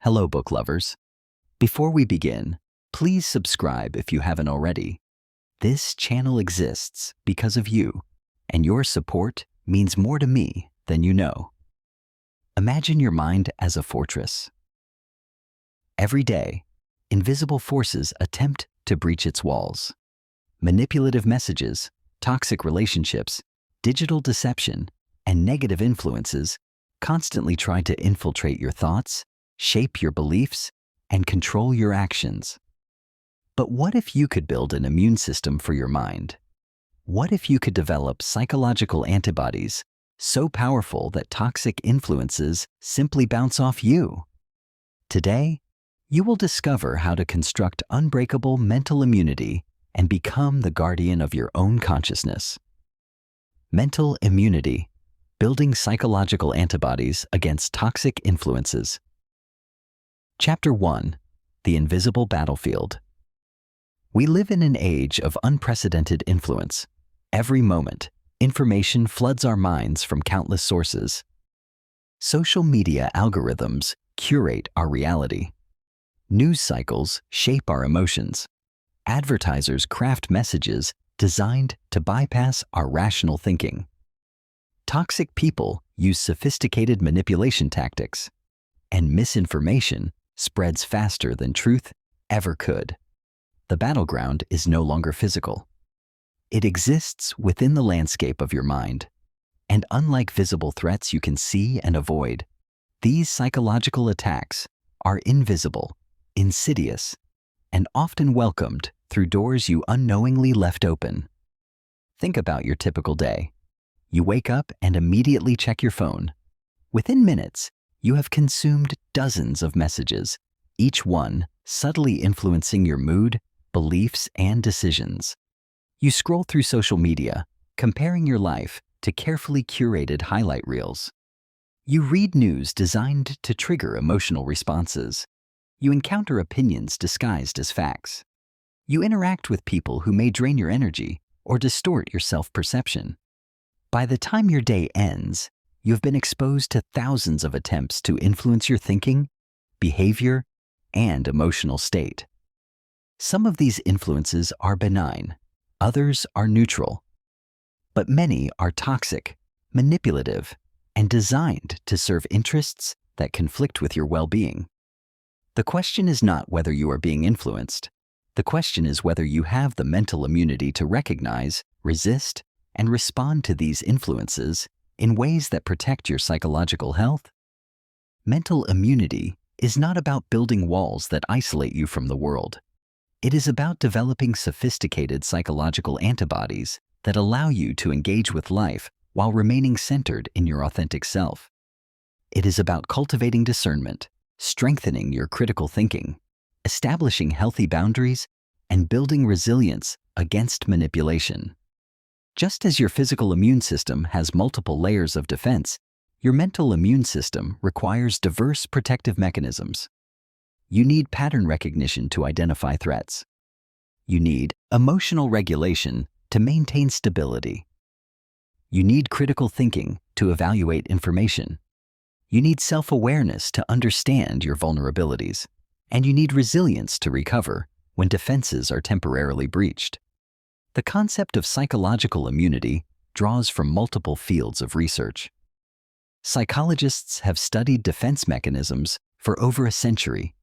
Hello, book lovers. Before we begin, please subscribe if you haven't already. This channel exists because of you, and your support means more to me than you know. Imagine your mind as a fortress. Every day, invisible forces attempt to breach its walls. Manipulative messages, toxic relationships, digital deception, and negative influences constantly try to infiltrate your thoughts, shape your beliefs, and control your actions. But what if you could build an immune system for your mind? What if you could develop psychological antibodies so powerful that toxic influences simply bounce off you? Today, you will discover how to construct unbreakable mental immunity and become the guardian of your own consciousness. Mental immunity, building psychological antibodies against toxic influences. Chapter 1: The Invisible Battlefield. We live in an age of unprecedented influence. Every moment, information floods our minds from countless sources. Social media algorithms curate our reality. News cycles shape our emotions. Advertisers craft messages designed to bypass our rational thinking. Toxic people use sophisticated manipulation tactics, and misinformation spreads faster than truth ever could. The battleground is no longer physical. It exists within the landscape of your mind. And unlike visible threats you can see and avoid, these psychological attacks are invisible, insidious, and often welcomed through doors you unknowingly left open. Think about your typical day. You wake up and immediately check your phone. Within minutes, you have consumed dozens of messages, each one subtly influencing your mood, beliefs, and decisions. You scroll through social media, comparing your life to carefully curated highlight reels. You read news designed to trigger emotional responses. You encounter opinions disguised as facts. You interact with people who may drain your energy or distort your self-perception. By the time your day ends, you have been exposed to thousands of attempts to influence your thinking, behavior, and emotional state. Some of these influences are benign, others are neutral, but many are toxic, manipulative, and designed to serve interests that conflict with your well-being. The question is not whether you are being influenced. The question is whether you have the mental immunity to recognize, resist, and respond to these influences in ways that protect your psychological health. Mental immunity is not about building walls that isolate you from the world. It is about developing sophisticated psychological antibodies that allow you to engage with life while remaining centered in your authentic self. It is about cultivating discernment, strengthening your critical thinking, establishing healthy boundaries, and building resilience against manipulation. Just as your physical immune system has multiple layers of defense, your mental immune system requires diverse protective mechanisms. You need pattern recognition to identify threats. You need emotional regulation to maintain stability. You need critical thinking to evaluate information. You need self-awareness to understand your vulnerabilities. And you need resilience to recover when defenses are temporarily breached. The concept of psychological immunity draws from multiple fields of research. Psychologists have studied defense mechanisms for over a century,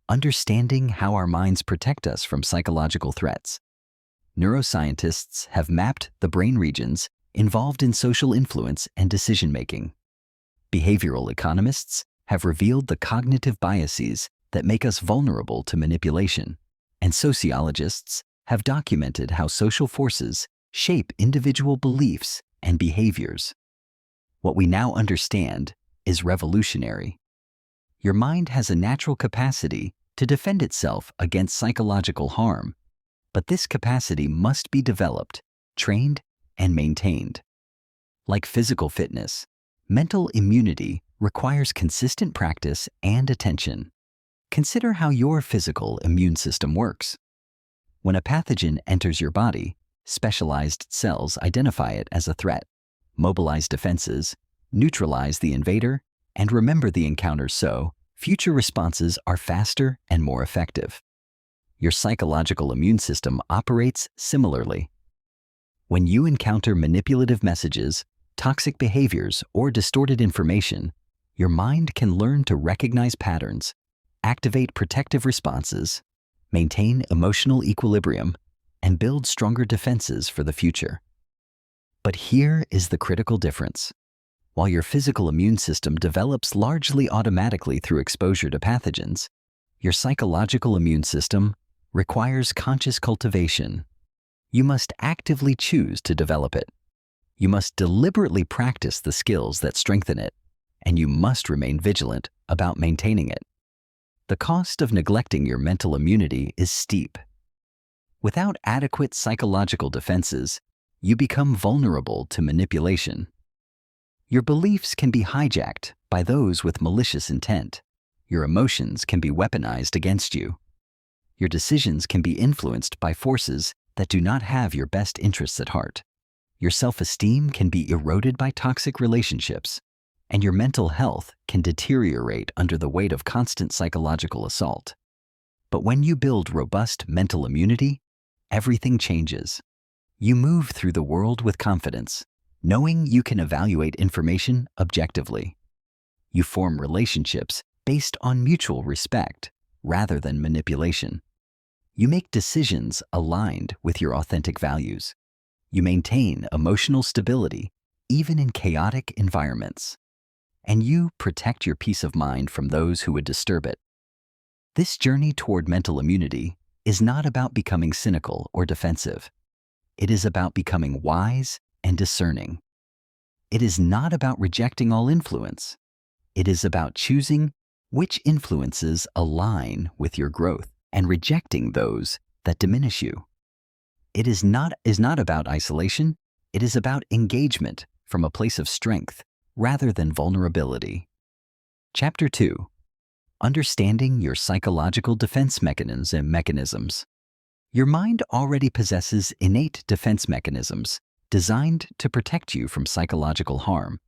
understanding how our minds protect us from psychological threats. Neuroscientists have mapped the brain regions involved in social influence and decision-making. Behavioral economists have revealed the cognitive biases that make us vulnerable to manipulation, and sociologists have documented how social forces shape individual beliefs and behaviors. What we now understand is revolutionary. Your mind has a natural capacity to defend itself against psychological harm, but this capacity must be developed, trained, and maintained. Like physical fitness, mental immunity requires consistent practice and attention. Consider how your physical immune system works. When a pathogen enters your body, specialized cells identify it as a threat, mobilize defenses, neutralize the invader, and remember the encounter so future responses are faster and more effective. Your psychological immune system operates similarly. When you encounter manipulative messages, toxic behaviors, or distorted information, your mind can learn to recognize patterns, activate protective responses, maintain emotional equilibrium, and build stronger defenses for the future. But here is the critical difference. While your physical immune system develops largely automatically through exposure to pathogens, your psychological immune system requires conscious cultivation. You must actively choose to develop it. You must deliberately practice the skills that strengthen it, and you must remain vigilant about maintaining it. The cost of neglecting your mental immunity is steep. Without adequate psychological defenses, you become vulnerable to manipulation. Your beliefs can be hijacked by those with malicious intent. Your emotions can be weaponized against you. Your decisions can be influenced by forces that do not have your best interests at heart. Your self-esteem can be eroded by toxic relationships, and your mental health can deteriorate under the weight of constant psychological assault. But when you build robust mental immunity, everything changes. You move through the world with confidence, knowing you can evaluate information objectively. You form relationships based on mutual respect rather than manipulation. You make decisions aligned with your authentic values. You maintain emotional stability even in chaotic environments. And you protect your peace of mind from those who would disturb it. This journey toward mental immunity is not about becoming cynical or defensive. It is about becoming wise and discerning. It is not about rejecting all influence. It is about choosing which influences align with your growth and rejecting those that diminish you. It is not about isolation. It is about engagement from a place of strength rather than vulnerability. Chapter 2. Understanding your psychological defense mechanisms. Your mind already possesses innate defense mechanisms designed to protect you from psychological harm.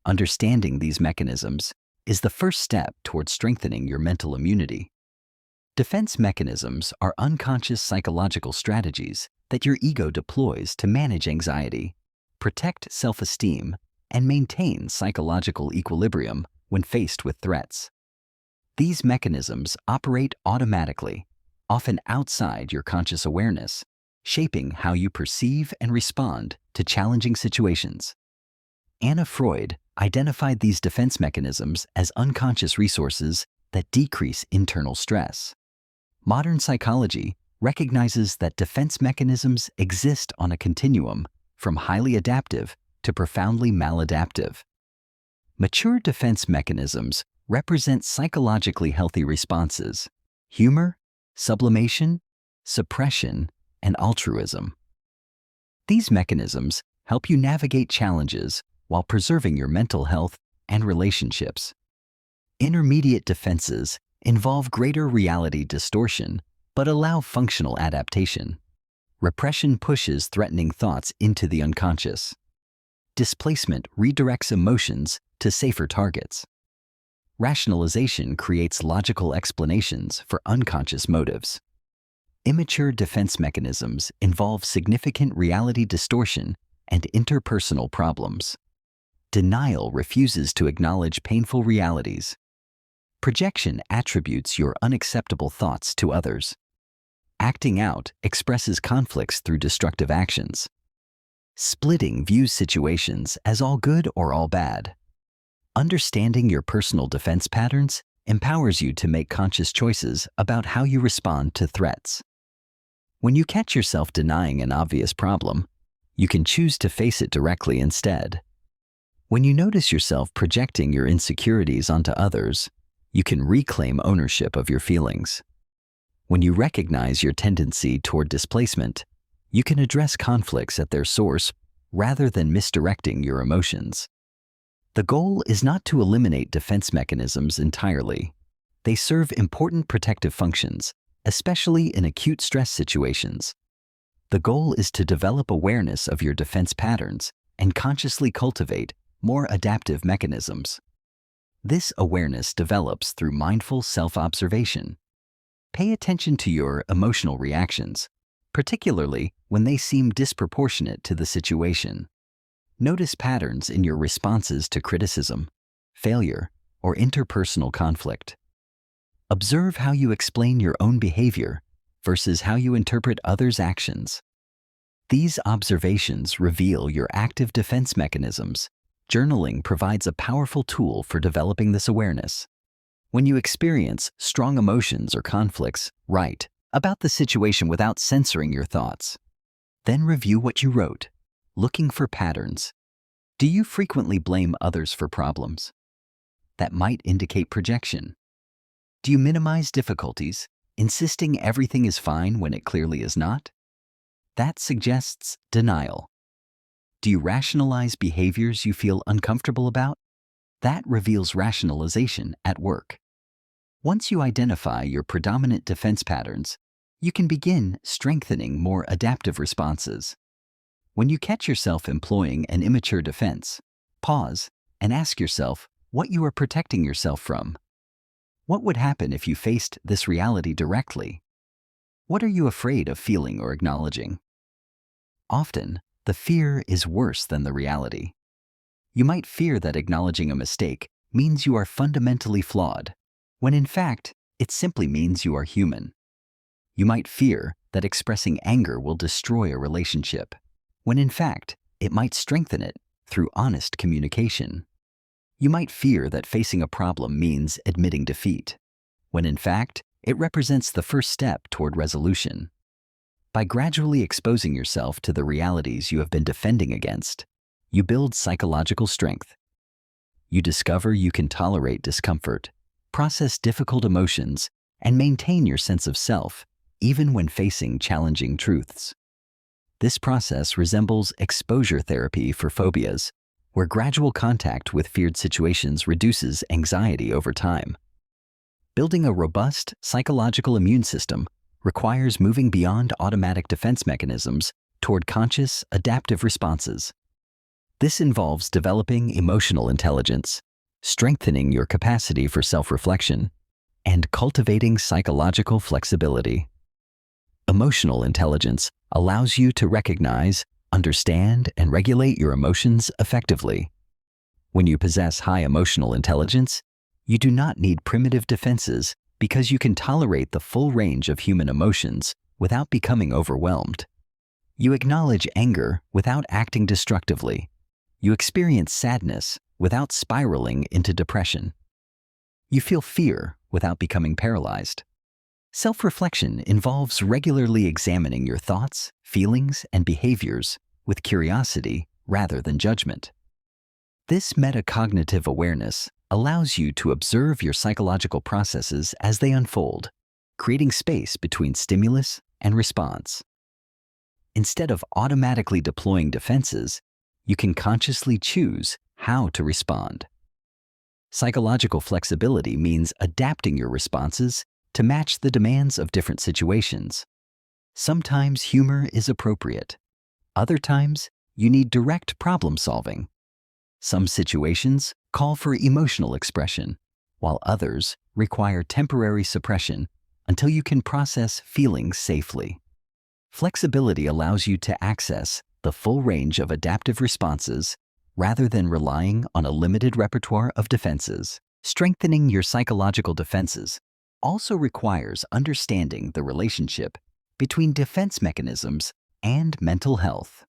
Understanding these mechanisms is the first step toward strengthening your mental immunity. Defense mechanisms are unconscious psychological strategies that your ego deploys to manage anxiety, protect self-esteem, and maintain psychological equilibrium when faced with threats. These mechanisms operate automatically, often outside your conscious awareness, shaping how you perceive and respond to challenging situations. Anna Freud identified these defense mechanisms as unconscious resources that decrease internal stress. Modern psychology recognizes that defense mechanisms exist on a continuum from highly adaptive to profoundly maladaptive. Mature defense mechanisms represent psychologically healthy responses: humor, sublimation, suppression, and altruism. These mechanisms help you navigate challenges while preserving your mental health and relationships. Intermediate defenses involve greater reality distortion but allow functional adaptation. Repression pushes threatening thoughts into the unconscious. Displacement redirects emotions to safer targets. Rationalization creates logical explanations for unconscious motives. Immature defense mechanisms involve significant reality distortion and interpersonal problems. Denial refuses to acknowledge painful realities. Projection attributes your unacceptable thoughts to others. Acting out expresses conflicts through destructive actions. Splitting views situations as all good or all bad. Understanding your personal defense patterns empowers you to make conscious choices about how you respond to threats. When you catch yourself denying an obvious problem, you can choose to face it directly instead. When you notice yourself projecting your insecurities onto others, you can reclaim ownership of your feelings. When you recognize your tendency toward displacement, you can address conflicts at their source rather than misdirecting your emotions. The goal is not to eliminate defense mechanisms entirely. They serve important protective functions, especially in acute stress situations. The goal is to develop awareness of your defense patterns and consciously cultivate more adaptive mechanisms. This awareness develops through mindful self-observation. Pay attention to your emotional reactions, particularly when they seem disproportionate to the situation. Notice patterns in your responses to criticism, failure, or interpersonal conflict. Observe how you explain your own behavior versus how you interpret others' actions. These observations reveal your active defense mechanisms. Journaling provides a powerful tool for developing this awareness. When you experience strong emotions or conflicts, write about the situation without censoring your thoughts. Then review what you wrote, looking for patterns. Do you frequently blame others for problems? That might indicate projection. Do you minimize difficulties, insisting everything is fine when it clearly is not? That suggests denial. Do you rationalize behaviors you feel uncomfortable about? That reveals rationalization at work. Once you identify your predominant defense patterns, you can begin strengthening more adaptive responses. When you catch yourself employing an immature defense, pause and ask yourself what you are protecting yourself from. What would happen if you faced this reality directly? What are you afraid of feeling or acknowledging? Often, the fear is worse than the reality. You might fear that acknowledging a mistake means you are fundamentally flawed, when in fact, it simply means you are human. You might fear that expressing anger will destroy a relationship, when in fact, it might strengthen it through honest communication. You might fear that facing a problem means admitting defeat, when in fact, it represents the first step toward resolution. By gradually exposing yourself to the realities you have been defending against, you build psychological strength. You discover you can tolerate discomfort, process difficult emotions, and maintain your sense of self, even when facing challenging truths. This process resembles exposure therapy for phobias, where gradual contact with feared situations reduces anxiety over time. Building a robust psychological immune system requires moving beyond automatic defense mechanisms toward conscious, adaptive responses. This involves developing emotional intelligence, strengthening your capacity for self-reflection, and cultivating psychological flexibility. Emotional intelligence allows you to recognize, understand, and regulate your emotions effectively. When you possess high emotional intelligence, you do not need primitive defenses because you can tolerate the full range of human emotions without becoming overwhelmed. You acknowledge anger without acting destructively. You experience sadness without spiraling into depression. You feel fear without becoming paralyzed. Self-reflection involves regularly examining your thoughts, feelings, and behaviors with curiosity rather than judgment. This metacognitive awareness allows you to observe your psychological processes as they unfold, creating space between stimulus and response. Instead of automatically deploying defenses, you can consciously choose how to respond. Psychological flexibility means adapting your responses to match the demands of different situations. Sometimes humor is appropriate. Other times, you need direct problem solving. Some situations call for emotional expression, while others require temporary suppression until you can process feelings safely. Flexibility allows you to access the full range of adaptive responses rather than relying on a limited repertoire of defenses. Strengthening your psychological defenses also requires understanding the relationship between defense mechanisms and mental health.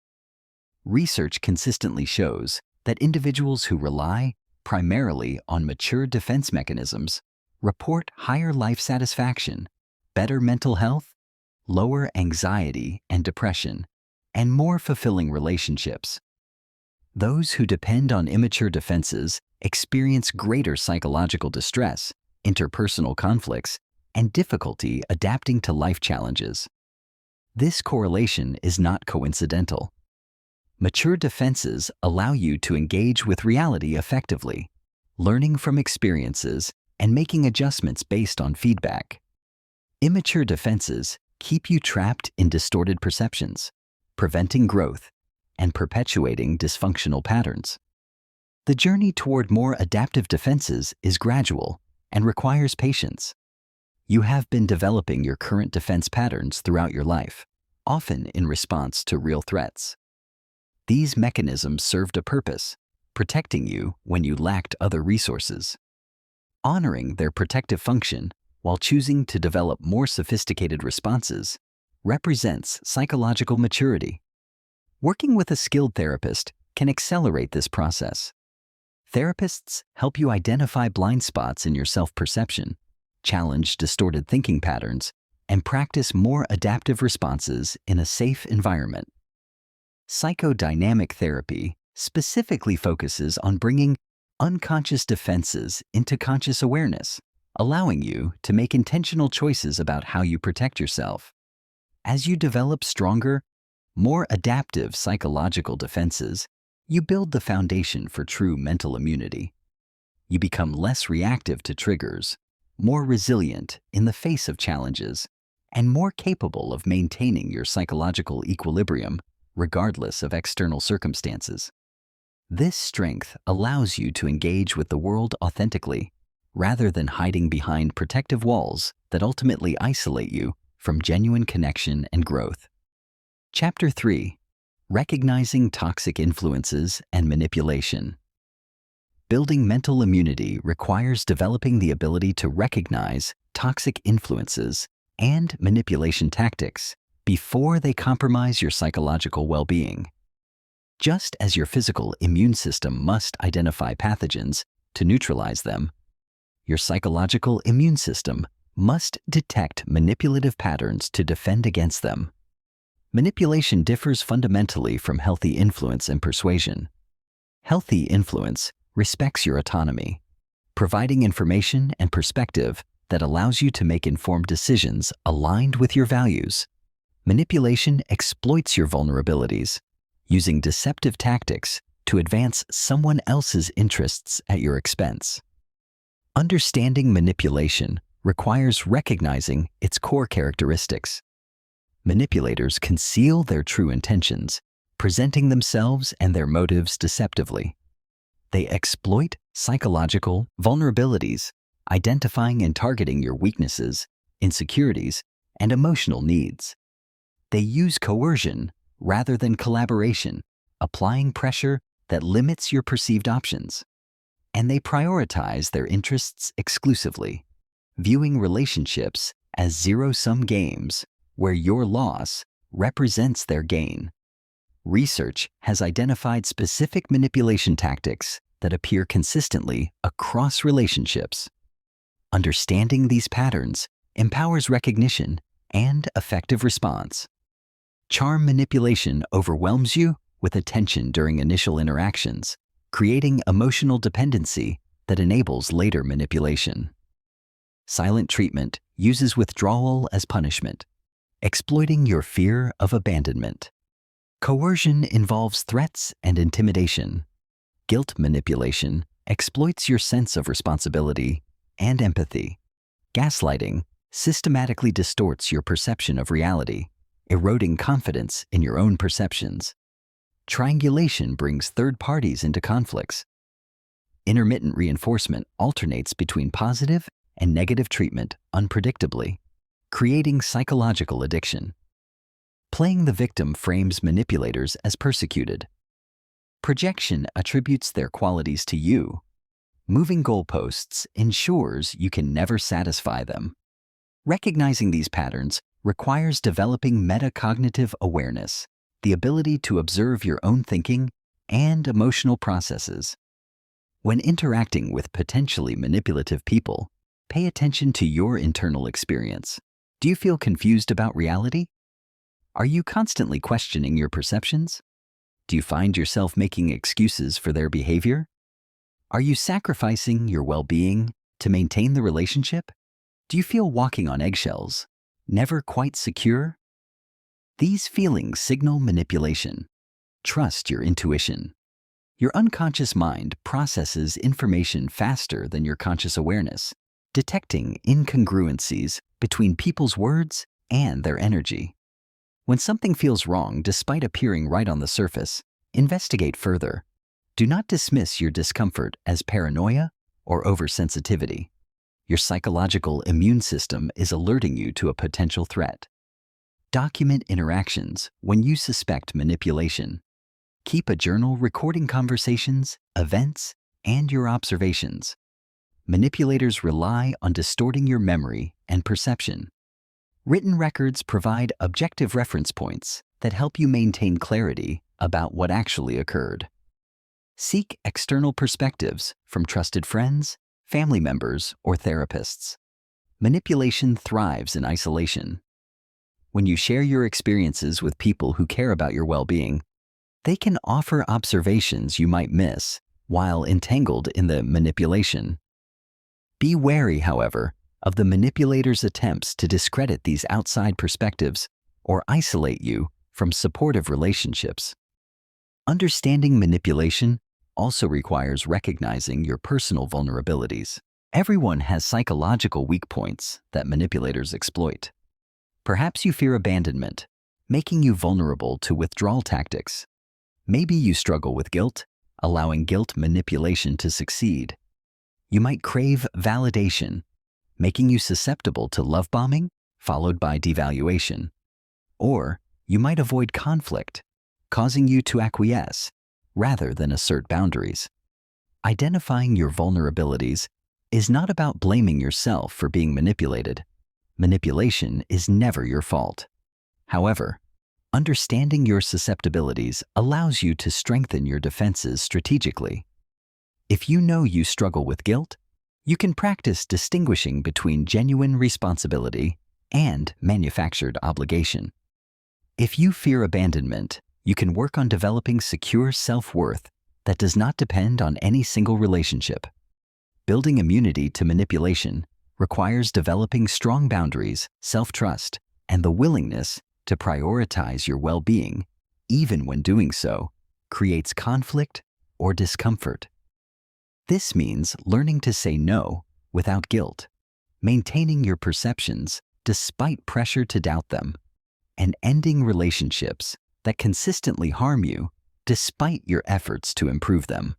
Research consistently shows that individuals who rely primarily on mature defense mechanisms report higher life satisfaction, better mental health, lower anxiety and depression, and more fulfilling relationships. Those who depend on immature defenses experience greater psychological distress, interpersonal conflicts, and difficulty adapting to life challenges. This correlation is not coincidental. Mature defenses allow you to engage with reality effectively, learning from experiences and making adjustments based on feedback. Immature defenses keep you trapped in distorted perceptions, preventing growth and perpetuating dysfunctional patterns. The journey toward more adaptive defenses is gradual and requires patience. You have been developing your current defense patterns throughout your life, often in response to real threats. These mechanisms served a purpose, protecting you when you lacked other resources. Honoring their protective function while choosing to develop more sophisticated responses represents psychological maturity. Working with a skilled therapist can accelerate this process. Therapists help you identify blind spots in your self-perception, challenge distorted thinking patterns, and practice more adaptive responses in a safe environment. Psychodynamic therapy specifically focuses on bringing unconscious defenses into conscious awareness, allowing you to make intentional choices about how you protect yourself. As you develop stronger, more adaptive psychological defenses, you build the foundation for true mental immunity. You become less reactive to triggers, more resilient in the face of challenges, and more capable of maintaining your psychological equilibrium regardless of external circumstances. This strength allows you to engage with the world authentically, rather than hiding behind protective walls that ultimately isolate you from genuine connection and growth. Chapter 3: Recognizing Toxic Influences and Manipulation. Building mental immunity requires developing the ability to recognize toxic influences and manipulation tactics before they compromise your psychological well-being. Just as your physical immune system must identify pathogens to neutralize them, your psychological immune system must detect manipulative patterns to defend against them. Manipulation differs fundamentally from healthy influence and persuasion. Healthy influence respects your autonomy, providing information and perspective that allows you to make informed decisions aligned with your values. Manipulation exploits your vulnerabilities, using deceptive tactics to advance someone else's interests at your expense. Understanding manipulation requires recognizing its core characteristics. Manipulators conceal their true intentions, presenting themselves and their motives deceptively. They exploit psychological vulnerabilities, identifying and targeting your weaknesses, insecurities, and emotional needs. They use coercion rather than collaboration, applying pressure that limits your perceived options. And they prioritize their interests exclusively, viewing relationships as zero-sum games where your loss represents their gain. Research has identified specific manipulation tactics that appear consistently across relationships. Understanding these patterns empowers recognition and effective response. Charm manipulation overwhelms you with attention during initial interactions, creating emotional dependency that enables later manipulation. Silent treatment uses withdrawal as punishment, exploiting your fear of abandonment. Coercion involves threats and intimidation. Guilt manipulation exploits your sense of responsibility and empathy. Gaslighting systematically distorts your perception of reality, eroding confidence in your own perceptions. Triangulation brings third parties into conflicts. Intermittent reinforcement alternates between positive and negative treatment unpredictably, creating psychological addiction. Playing the victim frames manipulators as persecuted. Projection attributes their qualities to you. Moving goalposts ensures you can never satisfy them. Recognizing these patterns requires developing metacognitive awareness, the ability to observe your own thinking and emotional processes. When interacting with potentially manipulative people, pay attention to your internal experience. Do you feel confused about reality? Are you constantly questioning your perceptions? Do you find yourself making excuses for their behavior? Are you sacrificing your well-being to maintain the relationship? Do you feel walking on eggshells, never quite secure? These feelings signal manipulation. Trust your intuition. Your unconscious mind processes information faster than your conscious awareness, detecting incongruencies between people's words and their energy. When something feels wrong despite appearing right on the surface, investigate further. Do not dismiss your discomfort as paranoia or oversensitivity. Your psychological immune system is alerting you to a potential threat. Document interactions when you suspect manipulation. Keep a journal recording conversations, events, and your observations. Manipulators rely on distorting your memory and perception. Written records provide objective reference points that help you maintain clarity about what actually occurred. Seek external perspectives from trusted friends, family members, or therapists. Manipulation thrives in isolation. When you share your experiences with people who care about your well-being, they can offer observations you might miss while entangled in the manipulation. Be wary, however, of the manipulator's attempts to discredit these outside perspectives or isolate you from supportive relationships. Understanding manipulation also requires recognizing your personal vulnerabilities. Everyone has psychological weak points that manipulators exploit. Perhaps you fear abandonment, making you vulnerable to withdrawal tactics. Maybe you struggle with guilt, allowing guilt manipulation to succeed. You might crave validation, making you susceptible to love bombing, followed by devaluation. Or you might avoid conflict, causing you to acquiesce rather than assert boundaries. Identifying your vulnerabilities is not about blaming yourself for being manipulated. Manipulation is never your fault. However, understanding your susceptibilities allows you to strengthen your defenses strategically. If you know you struggle with guilt, you can practice distinguishing between genuine responsibility and manufactured obligation. If you fear abandonment, you can work on developing secure self-worth that does not depend on any single relationship. Building immunity to manipulation requires developing strong boundaries, self-trust, and the willingness to prioritize your well-being, even when doing so creates conflict or discomfort. This means learning to say no without guilt, maintaining your perceptions despite pressure to doubt them, and ending relationships that consistently harm you despite your efforts to improve them.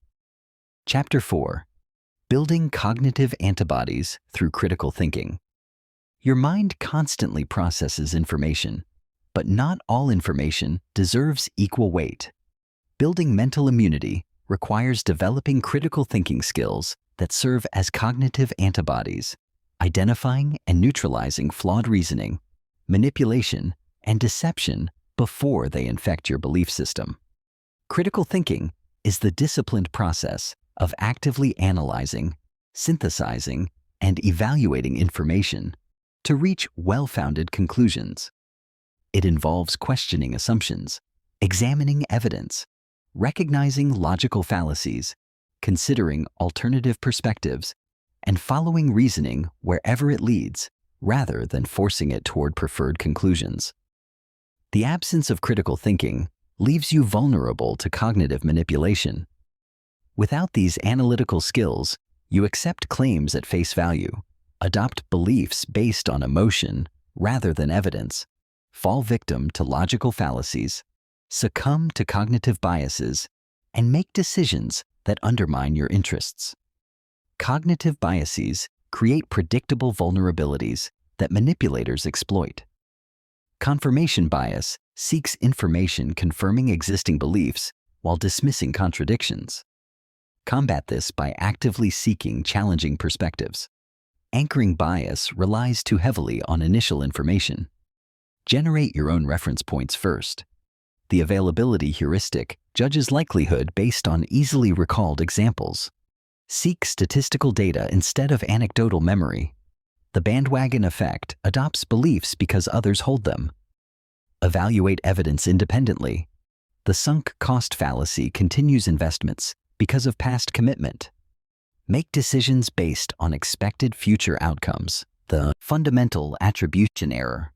Chapter 4. Building cognitive antibodies through critical thinking. Your mind constantly processes information, but not all information deserves equal weight. Building mental immunity requires developing critical thinking skills that serve as cognitive antibodies, identifying and neutralizing flawed reasoning, manipulation, and deception before they infect your belief system. Critical thinking is the disciplined process of actively analyzing, synthesizing, and evaluating information to reach well-founded conclusions. It involves questioning assumptions, examining evidence, recognizing logical fallacies, considering alternative perspectives, and following reasoning wherever it leads, rather than forcing it toward preferred conclusions. The absence of critical thinking leaves you vulnerable to cognitive manipulation. Without these analytical skills, you accept claims at face value, adopt beliefs based on emotion rather than evidence, fall victim to logical fallacies, succumb to cognitive biases, and make decisions that undermine your interests. Cognitive biases create predictable vulnerabilities that manipulators exploit. Confirmation bias seeks information confirming existing beliefs while dismissing contradictions. Combat this by actively seeking challenging perspectives. Anchoring bias relies too heavily on initial information. Generate your own reference points first. The availability heuristic judges likelihood based on easily recalled examples. Seek statistical data instead of anecdotal memory. The bandwagon effect adopts beliefs because others hold them. Evaluate evidence independently. The sunk cost fallacy continues investments because of past commitment. Make decisions based on expected future outcomes. The fundamental attribution error.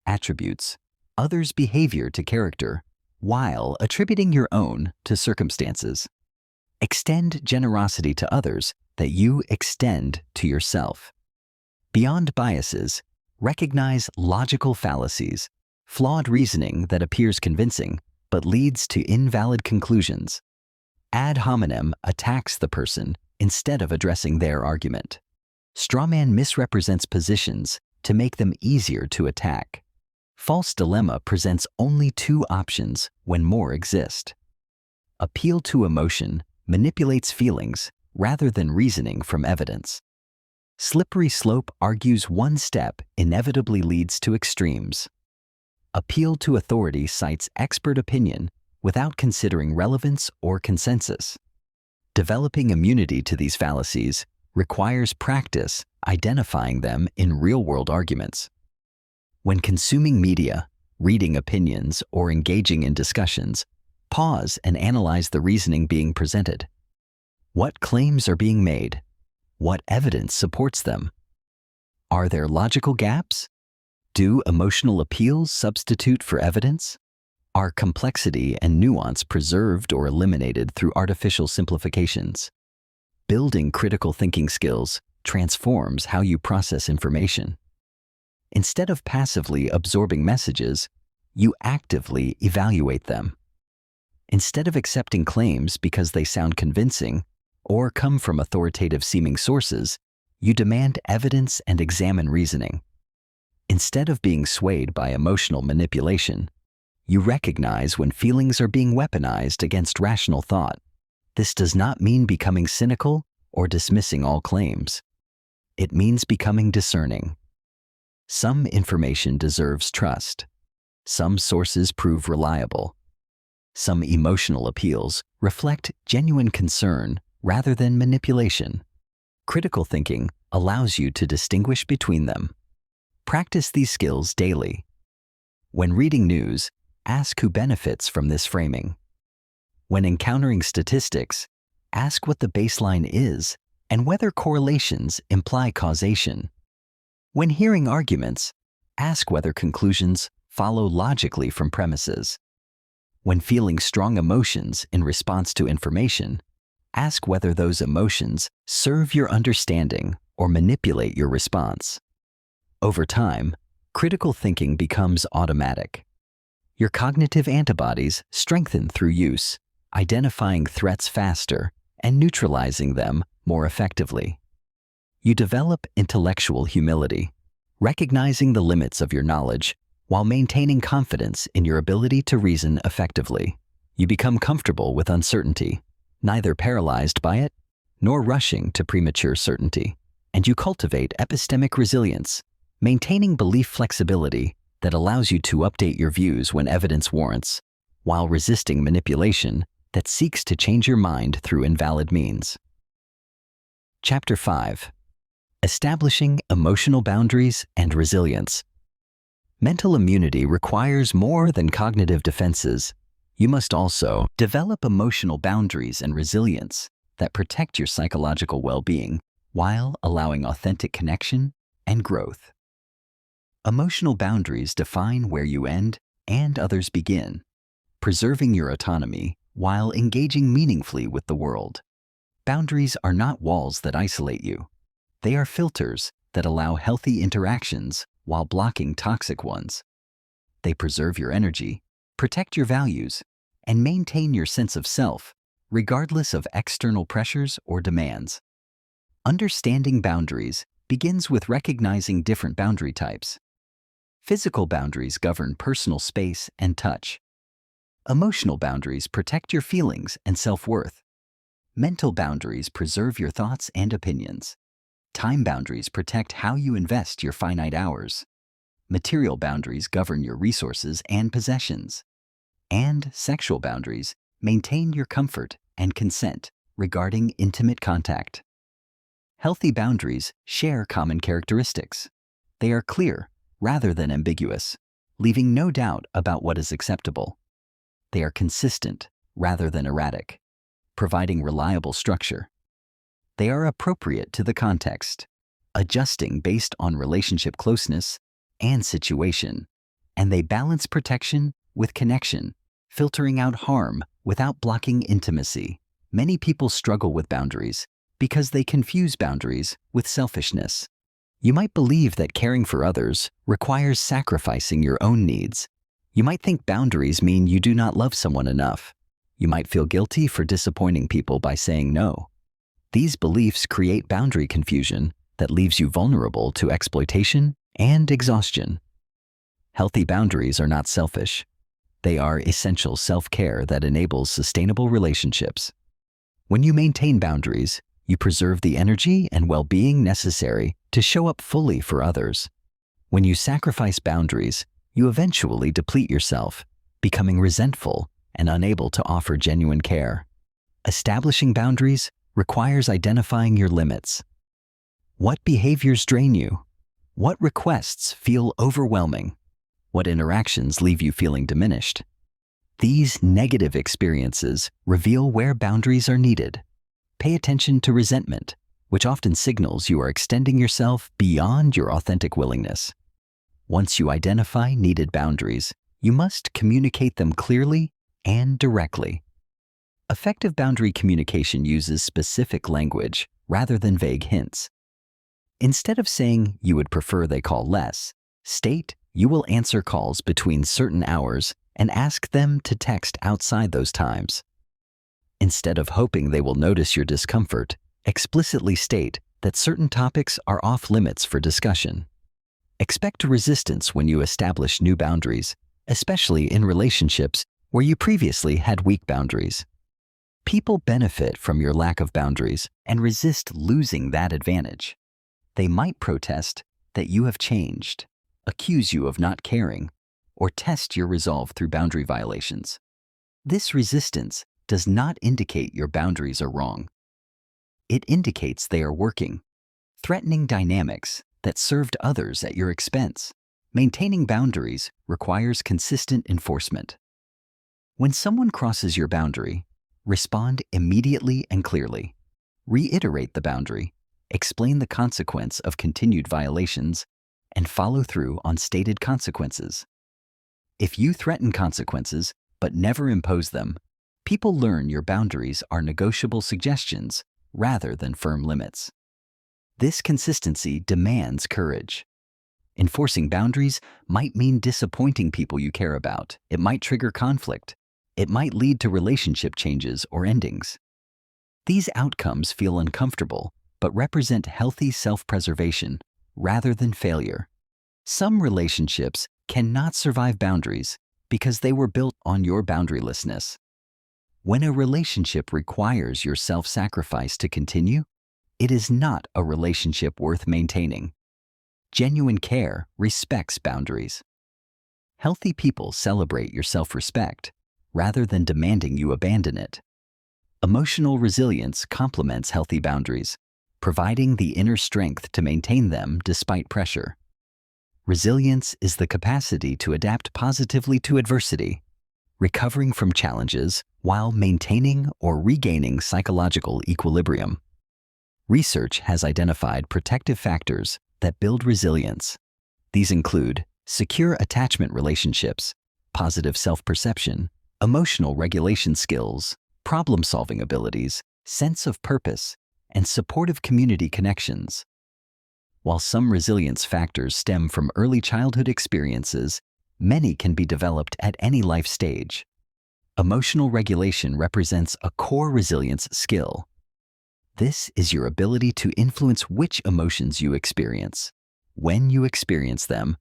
Attributes others' behavior to character while attributing your own to circumstances. Extend generosity to others that you extend to yourself. Beyond biases, recognize logical fallacies, flawed reasoning that appears convincing but leads to invalid conclusions. Ad hominem attacks the person instead of addressing their argument. Strawman misrepresents positions to make them easier to attack. False dilemma presents only two options when more exist. Appeal to emotion manipulates feelings rather than reasoning from evidence. Slippery slope argues one step inevitably leads to extremes. Appeal to authority cites expert opinion without considering relevance or consensus. Developing immunity to these fallacies requires practice identifying them in real-world arguments. When consuming media, reading opinions, or engaging in discussions, pause and analyze the reasoning being presented. What claims are being made? What evidence supports them? Are there logical gaps? Do emotional appeals substitute for evidence? Are complexity and nuance preserved or eliminated through artificial simplifications? Building critical thinking skills transforms how you process information. Instead of passively absorbing messages, you actively evaluate them. Instead of accepting claims because they sound convincing or come from authoritative-seeming sources, you demand evidence and examine reasoning. Instead of being swayed by emotional manipulation, you recognize when feelings are being weaponized against rational thought. This does not mean becoming cynical or dismissing all claims. It means becoming discerning. Some information deserves trust. Some sources prove reliable. Some emotional appeals reflect genuine concern rather than manipulation. Critical thinking allows you to distinguish between them. Practice these skills daily. When reading news, ask who benefits from this framing. When encountering statistics, ask what the baseline is and whether correlations imply causation. When hearing arguments, ask whether conclusions follow logically from premises. When feeling strong emotions in response to information, ask whether those emotions serve your understanding or manipulate your response. Over time, critical thinking becomes automatic. Your cognitive antibodies strengthen through use, identifying threats faster and neutralizing them more effectively. You develop intellectual humility, recognizing the limits of your knowledge while maintaining confidence in your ability to reason effectively. You become comfortable with uncertainty, neither paralyzed by it nor rushing to premature certainty. And you cultivate epistemic resilience, maintaining belief flexibility that allows you to update your views when evidence warrants, while resisting manipulation that seeks to change your mind through invalid means. Chapter 5. Establishing Emotional Boundaries and Resilience. Mental immunity requires more than cognitive defenses. You must also develop emotional boundaries and resilience that protect your psychological well-being while allowing authentic connection and growth. Emotional boundaries define where you end and others begin, preserving your autonomy while engaging meaningfully with the world. Boundaries are not walls that isolate you. They are filters that allow healthy interactions while blocking toxic ones. They preserve your energy, protect your values, and maintain your sense of self, regardless of external pressures or demands. Understanding boundaries begins with recognizing different boundary types. Physical boundaries govern personal space and touch. Emotional boundaries protect your feelings and self-worth. Mental boundaries preserve your thoughts and opinions. Time boundaries protect how you invest your finite hours. Material boundaries govern your resources and possessions. And sexual boundaries maintain your comfort and consent regarding intimate contact. Healthy boundaries share common characteristics. They are clear rather than ambiguous, leaving no doubt about what is acceptable. They are consistent rather than erratic, providing reliable structure. They are appropriate to the context, adjusting based on relationship closeness and situation, and they balance protection with connection, filtering out harm without blocking intimacy. Many people struggle with boundaries because they confuse boundaries with selfishness. You might believe that caring for others requires sacrificing your own needs. You might think boundaries mean you do not love someone enough. You might feel guilty for disappointing people by saying no. These beliefs create boundary confusion that leaves you vulnerable to exploitation and exhaustion. Healthy boundaries are not selfish. They are essential self-care that enables sustainable relationships. When you maintain boundaries, you preserve the energy and well-being necessary to show up fully for others. When you sacrifice boundaries, you eventually deplete yourself, becoming resentful and unable to offer genuine care. Establishing boundaries requires identifying your limits. What behaviors drain you? What requests feel overwhelming? What interactions leave you feeling diminished? These negative experiences reveal where boundaries are needed. Pay attention to resentment, which often signals you are extending yourself beyond your authentic willingness. Once you identify needed boundaries, you must communicate them clearly and directly. Effective boundary communication uses specific language rather than vague hints. Instead of saying you would prefer they call less, state you will answer calls between certain hours and ask them to text outside those times. Instead of hoping they will notice your discomfort, explicitly state that certain topics are off limits for discussion. Expect resistance when you establish new boundaries, especially in relationships where you previously had weak boundaries. People benefit from your lack of boundaries and resist losing that advantage. They might protest that you have changed, accuse you of not caring, or test your resolve through boundary violations. This resistance does not indicate your boundaries are wrong. It indicates they are working, threatening dynamics that served others at your expense. Maintaining boundaries requires consistent enforcement. When someone crosses your boundary, respond immediately and clearly. Reiterate the boundary, explain the consequence of continued violations, and follow through on stated consequences. If you threaten consequences but never impose them, people learn your boundaries are negotiable suggestions rather than firm limits. This consistency demands courage. Enforcing boundaries might mean disappointing people you care about. It might trigger conflict. It might lead to relationship changes or endings. These outcomes feel uncomfortable, but represent healthy self-preservation rather than failure. Some relationships cannot survive boundaries because they were built on your boundarylessness. When a relationship requires your self-sacrifice to continue, it is not a relationship worth maintaining. Genuine care respects boundaries. Healthy people celebrate your self-respect rather than demanding you abandon it. Emotional resilience complements healthy boundaries, providing the inner strength to maintain them despite pressure. Resilience is the capacity to adapt positively to adversity, recovering from challenges while maintaining or regaining psychological equilibrium. Research has identified protective factors that build resilience. These include secure attachment relationships, positive self-perception, emotional regulation skills, problem-solving abilities, sense of purpose, and supportive community connections. While some resilience factors stem from early childhood experiences, many can be developed at any life stage. Emotional regulation represents a core resilience skill. This is your ability to influence which emotions you experience, when you experience them,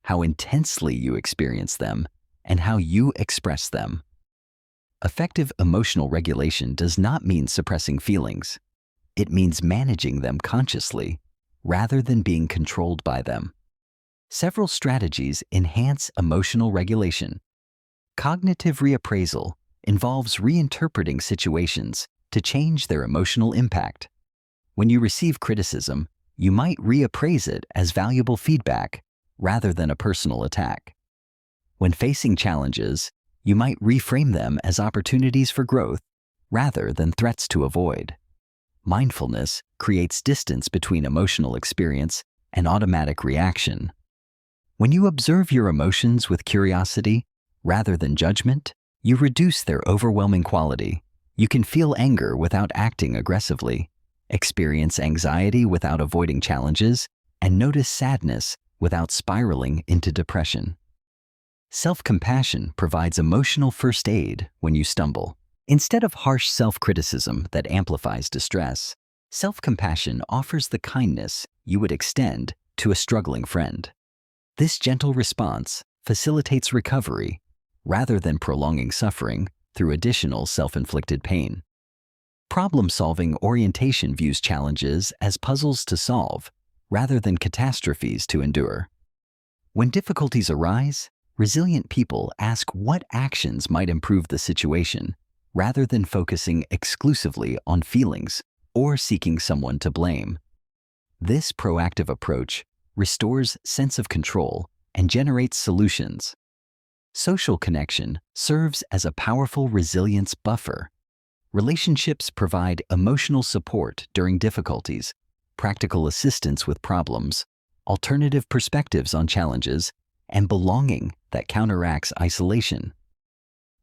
how intensely you experience them, and how you express them. Effective emotional regulation does not mean suppressing feelings. It means managing them consciously, rather than being controlled by them. Several strategies enhance emotional regulation. Cognitive reappraisal involves reinterpreting situations to change their emotional impact. When you receive criticism, you might reappraise it as valuable feedback rather than a personal attack. When facing challenges, you might reframe them as opportunities for growth rather than threats to avoid. Mindfulness creates distance between emotional experience and automatic reaction. When you observe your emotions with curiosity rather than judgment, you reduce their overwhelming quality. You can feel anger without acting aggressively, experience anxiety without avoiding challenges, and notice sadness without spiraling into depression. Self-compassion provides emotional first aid when you stumble. Instead of harsh self-criticism that amplifies distress, self-compassion offers the kindness you would extend to a struggling friend. This gentle response facilitates recovery rather than prolonging suffering through additional self-inflicted pain. Problem-solving orientation views challenges as puzzles to solve rather than catastrophes to endure. When difficulties arise, resilient people ask what actions might improve the situation rather than focusing exclusively on feelings or seeking someone to blame. This proactive approach restores sense of control and generates solutions. Social connection serves as a powerful resilience buffer. Relationships provide emotional support during difficulties, practical assistance with problems, alternative perspectives on challenges, and belonging that counteracts isolation.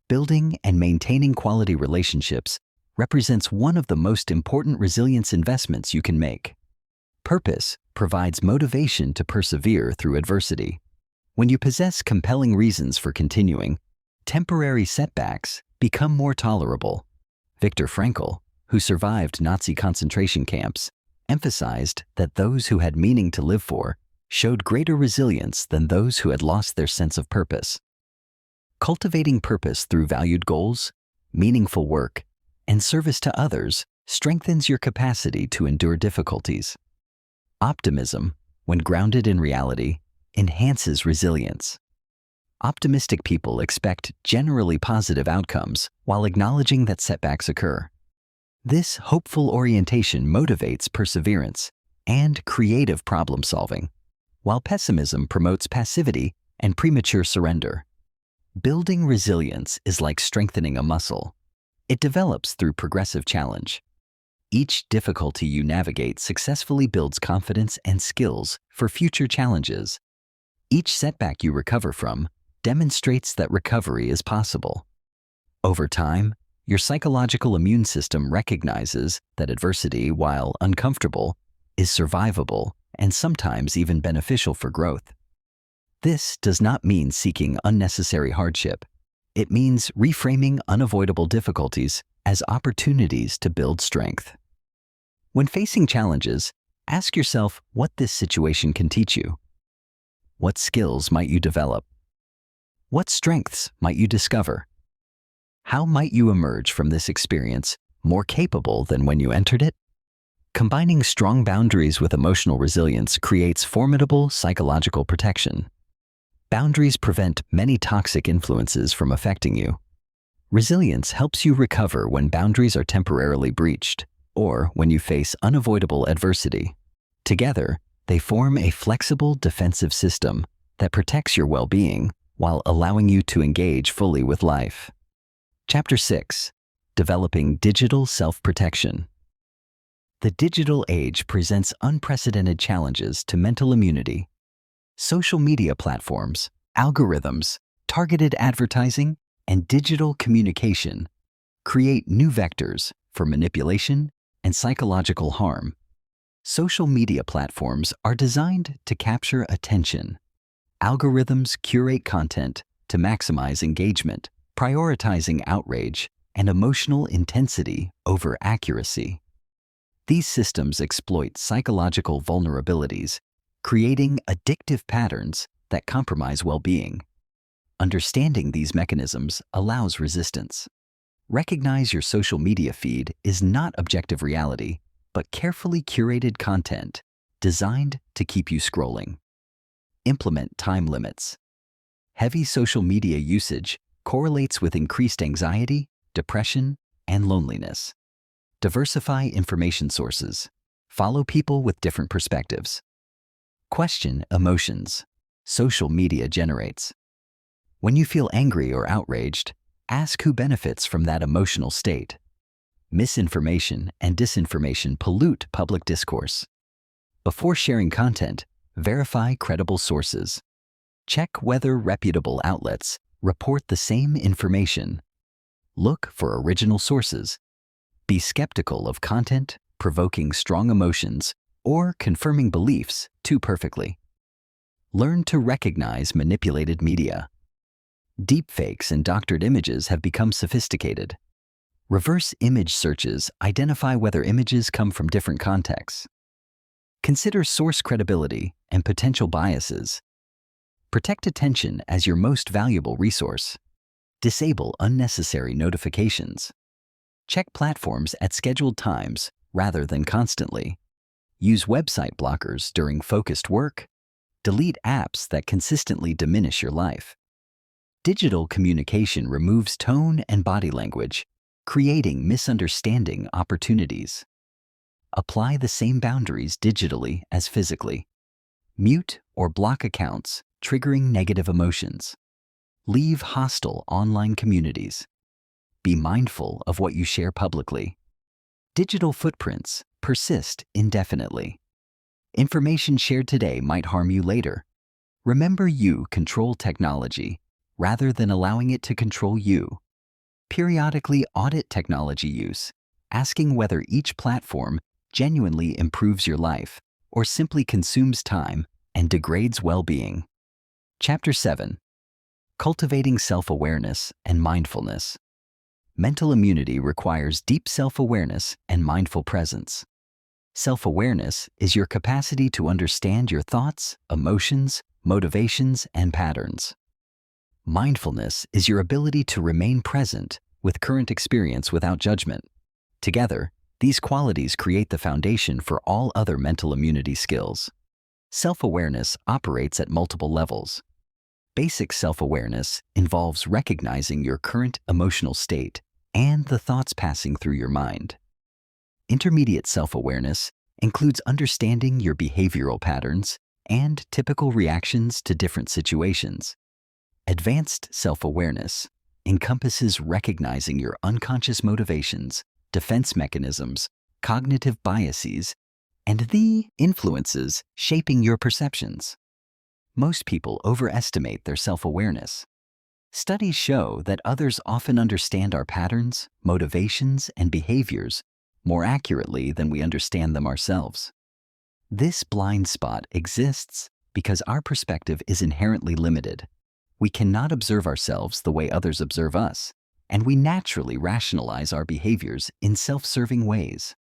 Building and maintaining quality relationships represents one of the most important resilience investments you can make. Purpose provides motivation to persevere through adversity. When you possess compelling reasons for continuing, temporary setbacks become more tolerable. Viktor Frankl, who survived Nazi concentration camps, emphasized that those who had meaning to live for showed greater resilience than those who had lost their sense of purpose. Cultivating purpose through valued goals, meaningful work, and service to others strengthens your capacity to endure difficulties. Optimism, when grounded in reality, enhances resilience. Optimistic people expect generally positive outcomes while acknowledging that setbacks occur. This hopeful orientation motivates perseverance and creative problem solving, while pessimism promotes passivity and premature surrender. Building resilience is like strengthening a muscle. It develops through progressive challenge. Each difficulty you navigate successfully builds confidence and skills for future challenges. Each setback you recover from demonstrates that recovery is possible. Over time, your psychological immune system recognizes that adversity, while uncomfortable, is survivable and sometimes even beneficial for growth. This does not mean seeking unnecessary hardship. It means reframing unavoidable difficulties as opportunities to build strength. When facing challenges, ask yourself what this situation can teach you. What skills might you develop? What strengths might you discover? How might you emerge from this experience more capable than when you entered it? Combining strong boundaries with emotional resilience creates formidable psychological protection. Boundaries prevent many toxic influences from affecting you. Resilience helps you recover when boundaries are temporarily breached or when you face unavoidable adversity. Together, they form a flexible defensive system that protects your well-being while allowing you to engage fully with life. Chapter 6. Developing Digital Self-Protection. The digital age presents unprecedented challenges to mental immunity. Social media platforms, algorithms, targeted advertising, and digital communication create new vectors for manipulation and psychological harm. Social media platforms are designed to capture attention. Algorithms curate content to maximize engagement, prioritizing outrage and emotional intensity over accuracy. These systems exploit psychological vulnerabilities, creating addictive patterns that compromise well-being. Understanding these mechanisms allows resistance. Recognize your social media feed is not objective reality, but carefully curated content designed to keep you scrolling. Implement time limits. Heavy social media usage correlates with increased anxiety, depression, and loneliness. Diversify information sources. Follow people with different perspectives. Question emotions social media generates. When you feel angry or outraged, ask who benefits from that emotional state. Misinformation and disinformation pollute public discourse. Before sharing content, verify credible sources. Check whether reputable outlets report the same information. Look for original sources. Be skeptical of content provoking strong emotions or confirming beliefs too perfectly. Learn to recognize manipulated media. Deepfakes and doctored images have become sophisticated. Reverse image searches identify whether images come from different contexts. Consider source credibility and potential biases. Protect attention as your most valuable resource. Disable unnecessary notifications. Check platforms at scheduled times rather than constantly. Use website blockers during focused work. Delete apps that consistently diminish your life. Digital communication removes tone and body language, creating misunderstanding opportunities. Apply the same boundaries digitally as physically. Mute or block accounts triggering negative emotions. Leave hostile online communities. Be mindful of what you share publicly. Digital footprints persist indefinitely. Information shared today might harm you later. Remember, you control technology rather than allowing it to control you. Periodically audit technology use, asking whether each platform genuinely improves your life or simply consumes time and degrades well-being. Chapter 7. Cultivating self-awareness and mindfulness. Mental immunity requires deep self-awareness and mindful presence. Self-awareness is your capacity to understand your thoughts, emotions, motivations, and patterns. Mindfulness is your ability to remain present with current experience without judgment. Together, these qualities create the foundation for all other mental immunity skills. Self-awareness operates at multiple levels. Basic self-awareness involves recognizing your current emotional state and the thoughts passing through your mind. Intermediate self-awareness includes understanding your behavioral patterns and typical reactions to different situations. Advanced self-awareness encompasses recognizing your unconscious motivations, defense mechanisms, cognitive biases, and the influences shaping your perceptions. Most people overestimate their self-awareness. Studies show that others often understand our patterns, motivations, and behaviors more accurately than we understand them ourselves. This blind spot exists because our perspective is inherently limited. We cannot observe ourselves the way others observe us, and we naturally rationalize our behaviors in self-serving ways.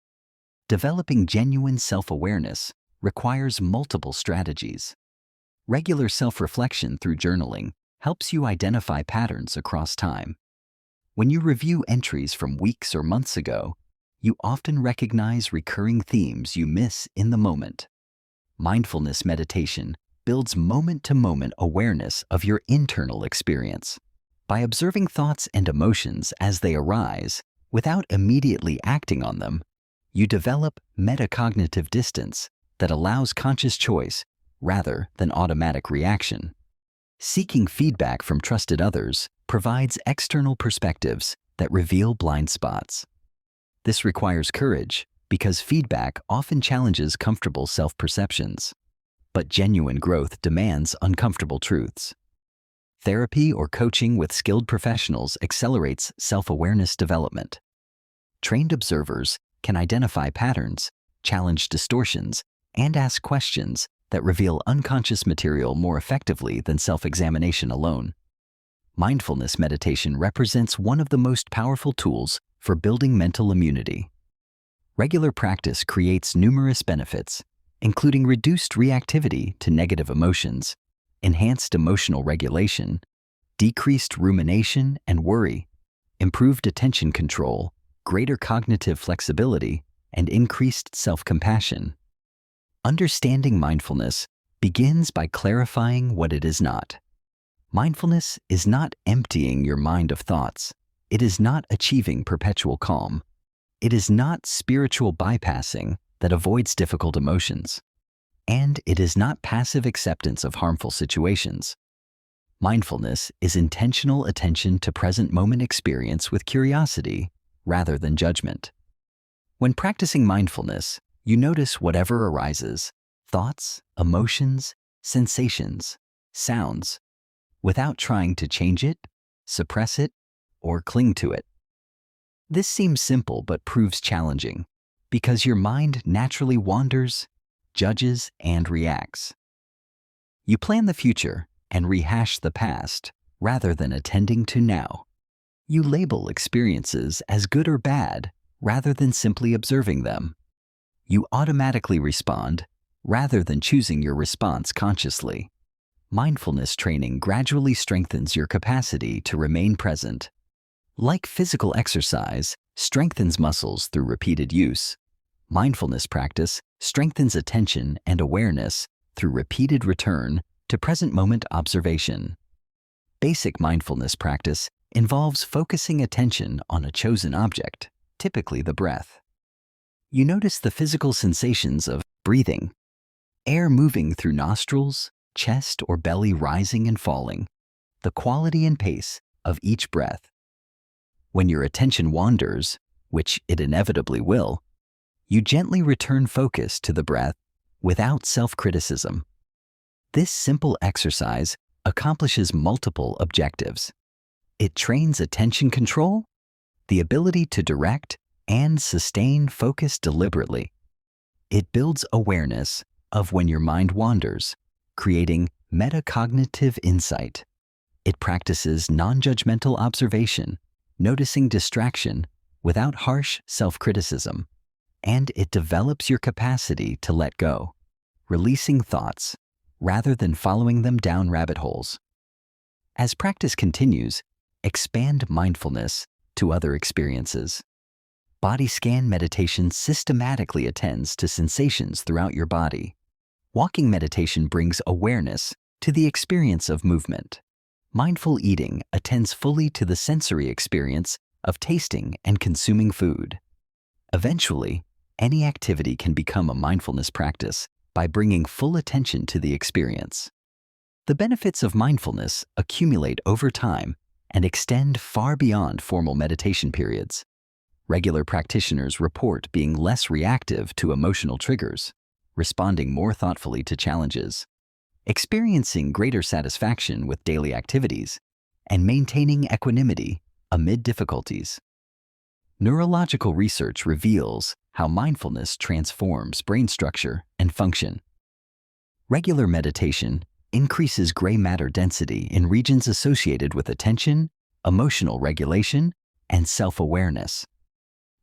Developing genuine self-awareness requires multiple strategies. Regular self-reflection through journaling helps you identify patterns across time. When you review entries from weeks or months ago, you often recognize recurring themes you miss in the moment. Mindfulness meditation builds moment-to-moment awareness of your internal experience. By observing thoughts and emotions as they arise, without immediately acting on them, you develop metacognitive distance that allows conscious choice rather than automatic reaction. Seeking feedback from trusted others provides external perspectives that reveal blind spots. This requires courage because feedback often challenges comfortable self-perceptions. But genuine growth demands uncomfortable truths. Therapy or coaching with skilled professionals accelerates self-awareness development. Trained observers can identify patterns, challenge distortions, and ask questions that reveal unconscious material more effectively than self-examination alone. Mindfulness meditation represents one of the most powerful tools for building mental immunity. Regular practice creates numerous benefits, including reduced reactivity to negative emotions, enhanced emotional regulation, decreased rumination and worry, improved attention control, greater cognitive flexibility, and increased self-compassion. Understanding mindfulness begins by clarifying what it is not. Mindfulness is not emptying your mind of thoughts. It is not achieving perpetual calm. It is not spiritual bypassing that avoids difficult emotions. And it is not passive acceptance of harmful situations. Mindfulness is intentional attention to present moment experience with curiosity rather than judgment. When practicing mindfulness, you notice whatever arises, thoughts, emotions, sensations, sounds, without trying to change it, suppress it, or cling to it. This seems simple but proves challenging because your mind naturally wanders, judges, and reacts. You plan the future and rehash the past rather than attending to now. You label experiences as good or bad rather than simply observing them. You automatically respond rather than choosing your response consciously. Mindfulness training gradually strengthens your capacity to remain present. Like physical exercise strengthens muscles through repeated use, mindfulness practice strengthens attention and awareness through repeated return to present moment observation. Basic mindfulness practice involves focusing attention on a chosen object, typically the breath. You notice the physical sensations of breathing, air moving through nostrils, chest or belly rising and falling, the quality and pace of each breath. When your attention wanders, which it inevitably will, you gently return focus to the breath without self-criticism. This simple exercise accomplishes multiple objectives. It trains attention control, the ability to direct and sustain focus deliberately. It builds awareness of when your mind wanders, creating metacognitive insight. It practices non-judgmental observation, noticing distraction without harsh self-criticism. And it develops your capacity to let go, releasing thoughts rather than following them down rabbit holes. As practice continues, expand mindfulness to other experiences. Body scan meditation systematically attends to sensations throughout your body. Walking meditation brings awareness to the experience of movement. Mindful eating attends fully to the sensory experience of tasting and consuming food. Eventually, any activity can become a mindfulness practice by bringing full attention to the experience. The benefits of mindfulness accumulate over time and extend far beyond formal meditation periods. Regular practitioners report being less reactive to emotional triggers, responding more thoughtfully to challenges, experiencing greater satisfaction with daily activities, and maintaining equanimity amid difficulties. Neurological research reveals how mindfulness transforms brain structure and function. Regular meditation increases gray matter density in regions associated with attention, emotional regulation, and self-awareness.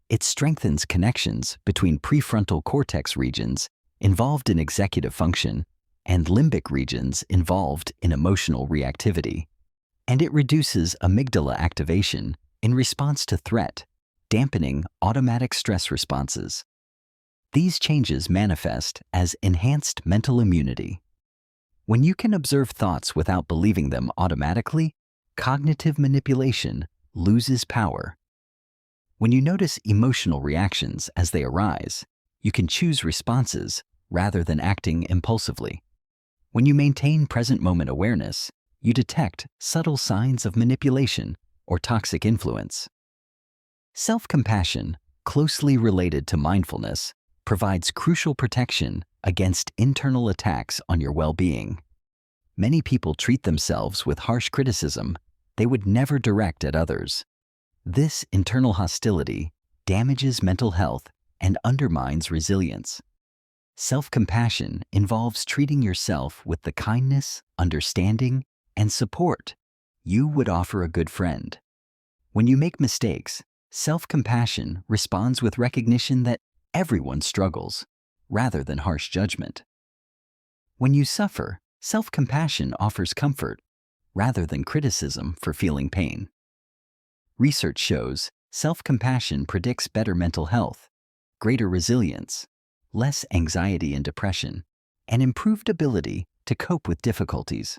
It strengthens connections between prefrontal cortex regions involved in executive function and limbic regions involved in emotional reactivity. And it reduces amygdala activation in response to threat, dampening automatic stress responses. These changes manifest as enhanced mental immunity. When you can observe thoughts without believing them automatically, cognitive manipulation loses power. When you notice emotional reactions as they arise, you can choose responses rather than acting impulsively. When you maintain present moment awareness, you detect subtle signs of manipulation or toxic influence. Self-compassion, closely related to mindfulness, provides crucial protection against internal attacks on your well-being. Many people treat themselves with harsh criticism they would never direct at others. This internal hostility damages mental health and undermines resilience. Self-compassion involves treating yourself with the kindness, understanding, and support you would offer a good friend. When you make mistakes, self-compassion responds with recognition that everyone struggles, rather than harsh judgment. When you suffer, self-compassion offers comfort, rather than criticism for feeling pain. Research shows self-compassion predicts better mental health, greater resilience, less anxiety and depression, and improved ability to cope with difficulties.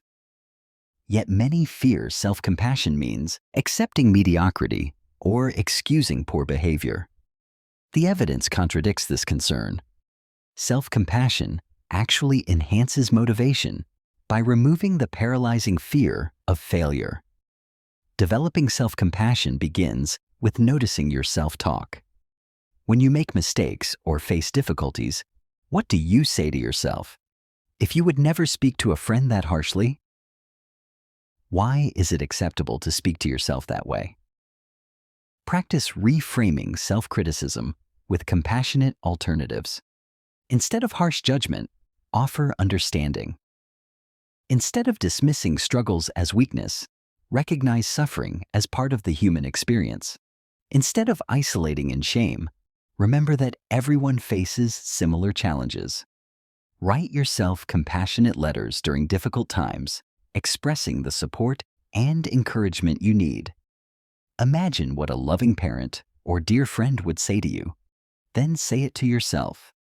Yet many fear self-compassion means accepting mediocrity or excusing poor behavior. The evidence contradicts this concern. Self-compassion actually enhances motivation by removing the paralyzing fear of failure. Developing self-compassion begins with noticing your self-talk. When you make mistakes or face difficulties, what do you say to yourself? If you would never speak to a friend that harshly, why is it acceptable to speak to yourself that way? Practice reframing self-criticism with compassionate alternatives. Instead of harsh judgment, offer understanding. Instead of dismissing struggles as weakness, Recognize suffering as part of the human experience. Instead of isolating in shame, remember that everyone faces similar challenges. Write yourself compassionate letters during difficult times, expressing the support and encouragement you need. Imagine what a loving parent or dear friend would say to you. Then say it to yourself.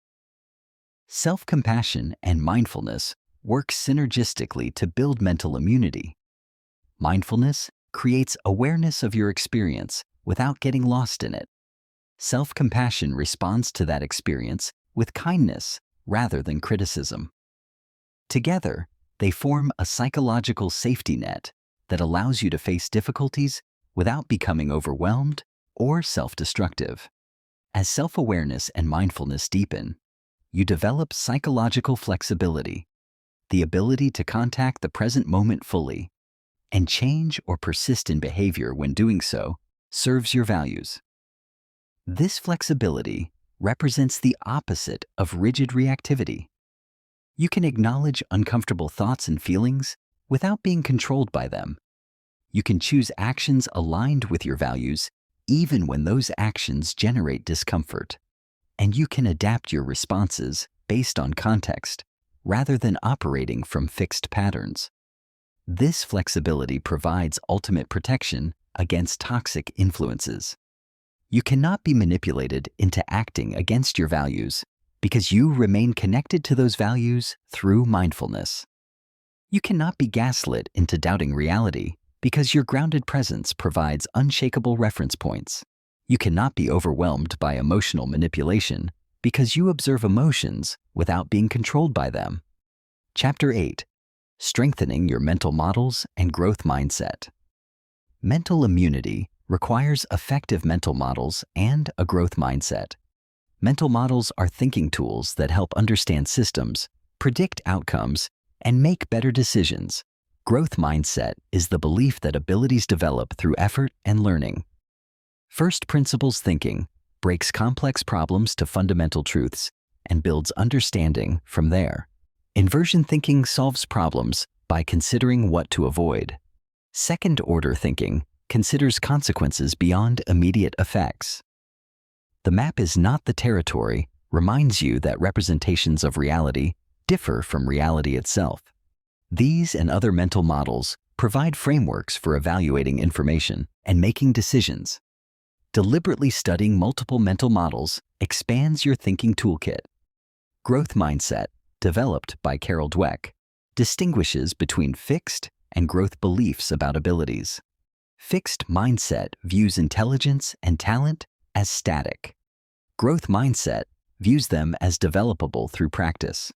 Self-compassion and mindfulness work synergistically to build mental immunity. Mindfulness creates awareness of your experience without getting lost in it. Self-compassion responds to that experience with kindness rather than criticism. Together, they form a psychological safety net that allows you to face difficulties without becoming overwhelmed or self-destructive. As self-awareness and mindfulness deepen, you develop psychological flexibility, the ability to contact the present moment fully, and change or persist in behavior when doing so serves your values. This flexibility represents the opposite of rigid reactivity. You can acknowledge uncomfortable thoughts and feelings without being controlled by them. You can choose actions aligned with your values even when those actions generate discomfort. And you can adapt your responses based on context rather than operating from fixed patterns. This flexibility provides ultimate protection against toxic influences. You cannot be manipulated into acting against your values because you remain connected to those values through mindfulness. You cannot be gaslit into doubting reality because your grounded presence provides unshakable reference points. You cannot be overwhelmed by emotional manipulation because you observe emotions without being controlled by them. Chapter 8. Strengthening your mental models and growth mindset. Mental immunity requires effective mental models and a growth mindset. Mental models are thinking tools that help understand systems, predict outcomes, and make better decisions. Growth mindset is the belief that abilities develop through effort and learning. First principles thinking breaks complex problems to fundamental truths and builds understanding from there. Inversion thinking solves problems by considering what to avoid. Second order thinking considers consequences beyond immediate effects. The map is not the territory reminds you that representations of reality differ from reality itself. These and other mental models provide frameworks for evaluating information and making decisions. Deliberately studying multiple mental models expands your thinking toolkit. Growth mindset, developed by Carol Dweck, distinguishes between fixed and growth beliefs about abilities. Fixed mindset views intelligence and talent as static. Growth mindset views them as developable through practice.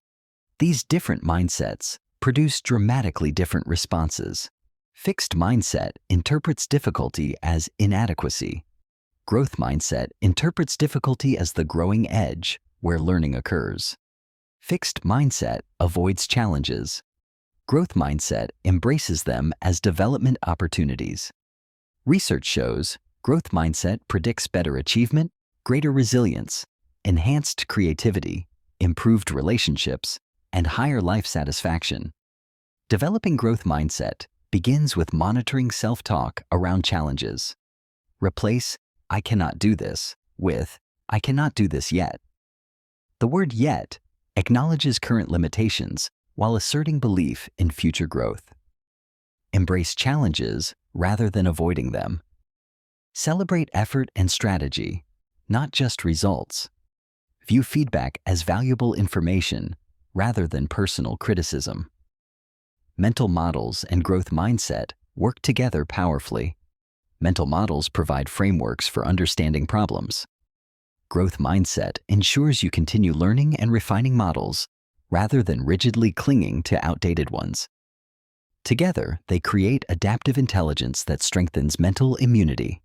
These different mindsets produce dramatically different responses. Fixed mindset interprets difficulty as inadequacy. Growth mindset interprets difficulty as the growing edge where learning occurs. Fixed mindset avoids challenges. Growth mindset embraces them as development opportunities. Research shows growth mindset predicts better achievement, greater resilience, enhanced creativity, improved relationships, and higher life satisfaction. Developing growth mindset begins with monitoring self-talk around challenges. Replace "I cannot do this" with "I cannot do this yet." The word "yet" acknowledges current limitations while asserting belief in future growth. Embrace challenges rather than avoiding them. Celebrate effort and strategy, not just results. View feedback as valuable information rather than personal criticism. Mental models and growth mindset work together powerfully. Mental models provide frameworks for understanding problems. Growth mindset ensures you continue learning and refining models rather than rigidly clinging to outdated ones. Together, they create adaptive intelligence that strengthens mental immunity.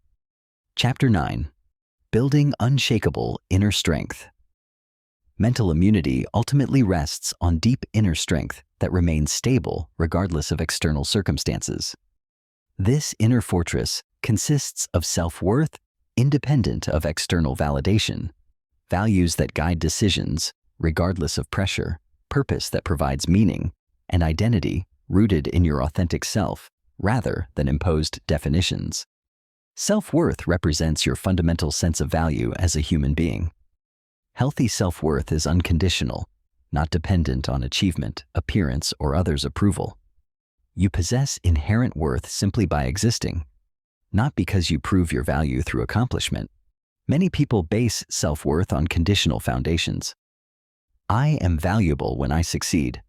Chapter 9. Building unshakable inner strength. Mental immunity ultimately rests on deep inner strength that remains stable regardless of external circumstances. This inner fortress consists of self-worth independent of external validation, values that guide decisions regardless of pressure, purpose that provides meaning, and identity rooted in your authentic self rather than imposed definitions. Self-worth represents your fundamental sense of value as a human being. Healthy self-worth is unconditional, not dependent on achievement, appearance, or others' approval. You possess inherent worth simply by existing, not because you prove your value through accomplishment. Many people base self-worth on conditional foundations. I am valuable when I succeed,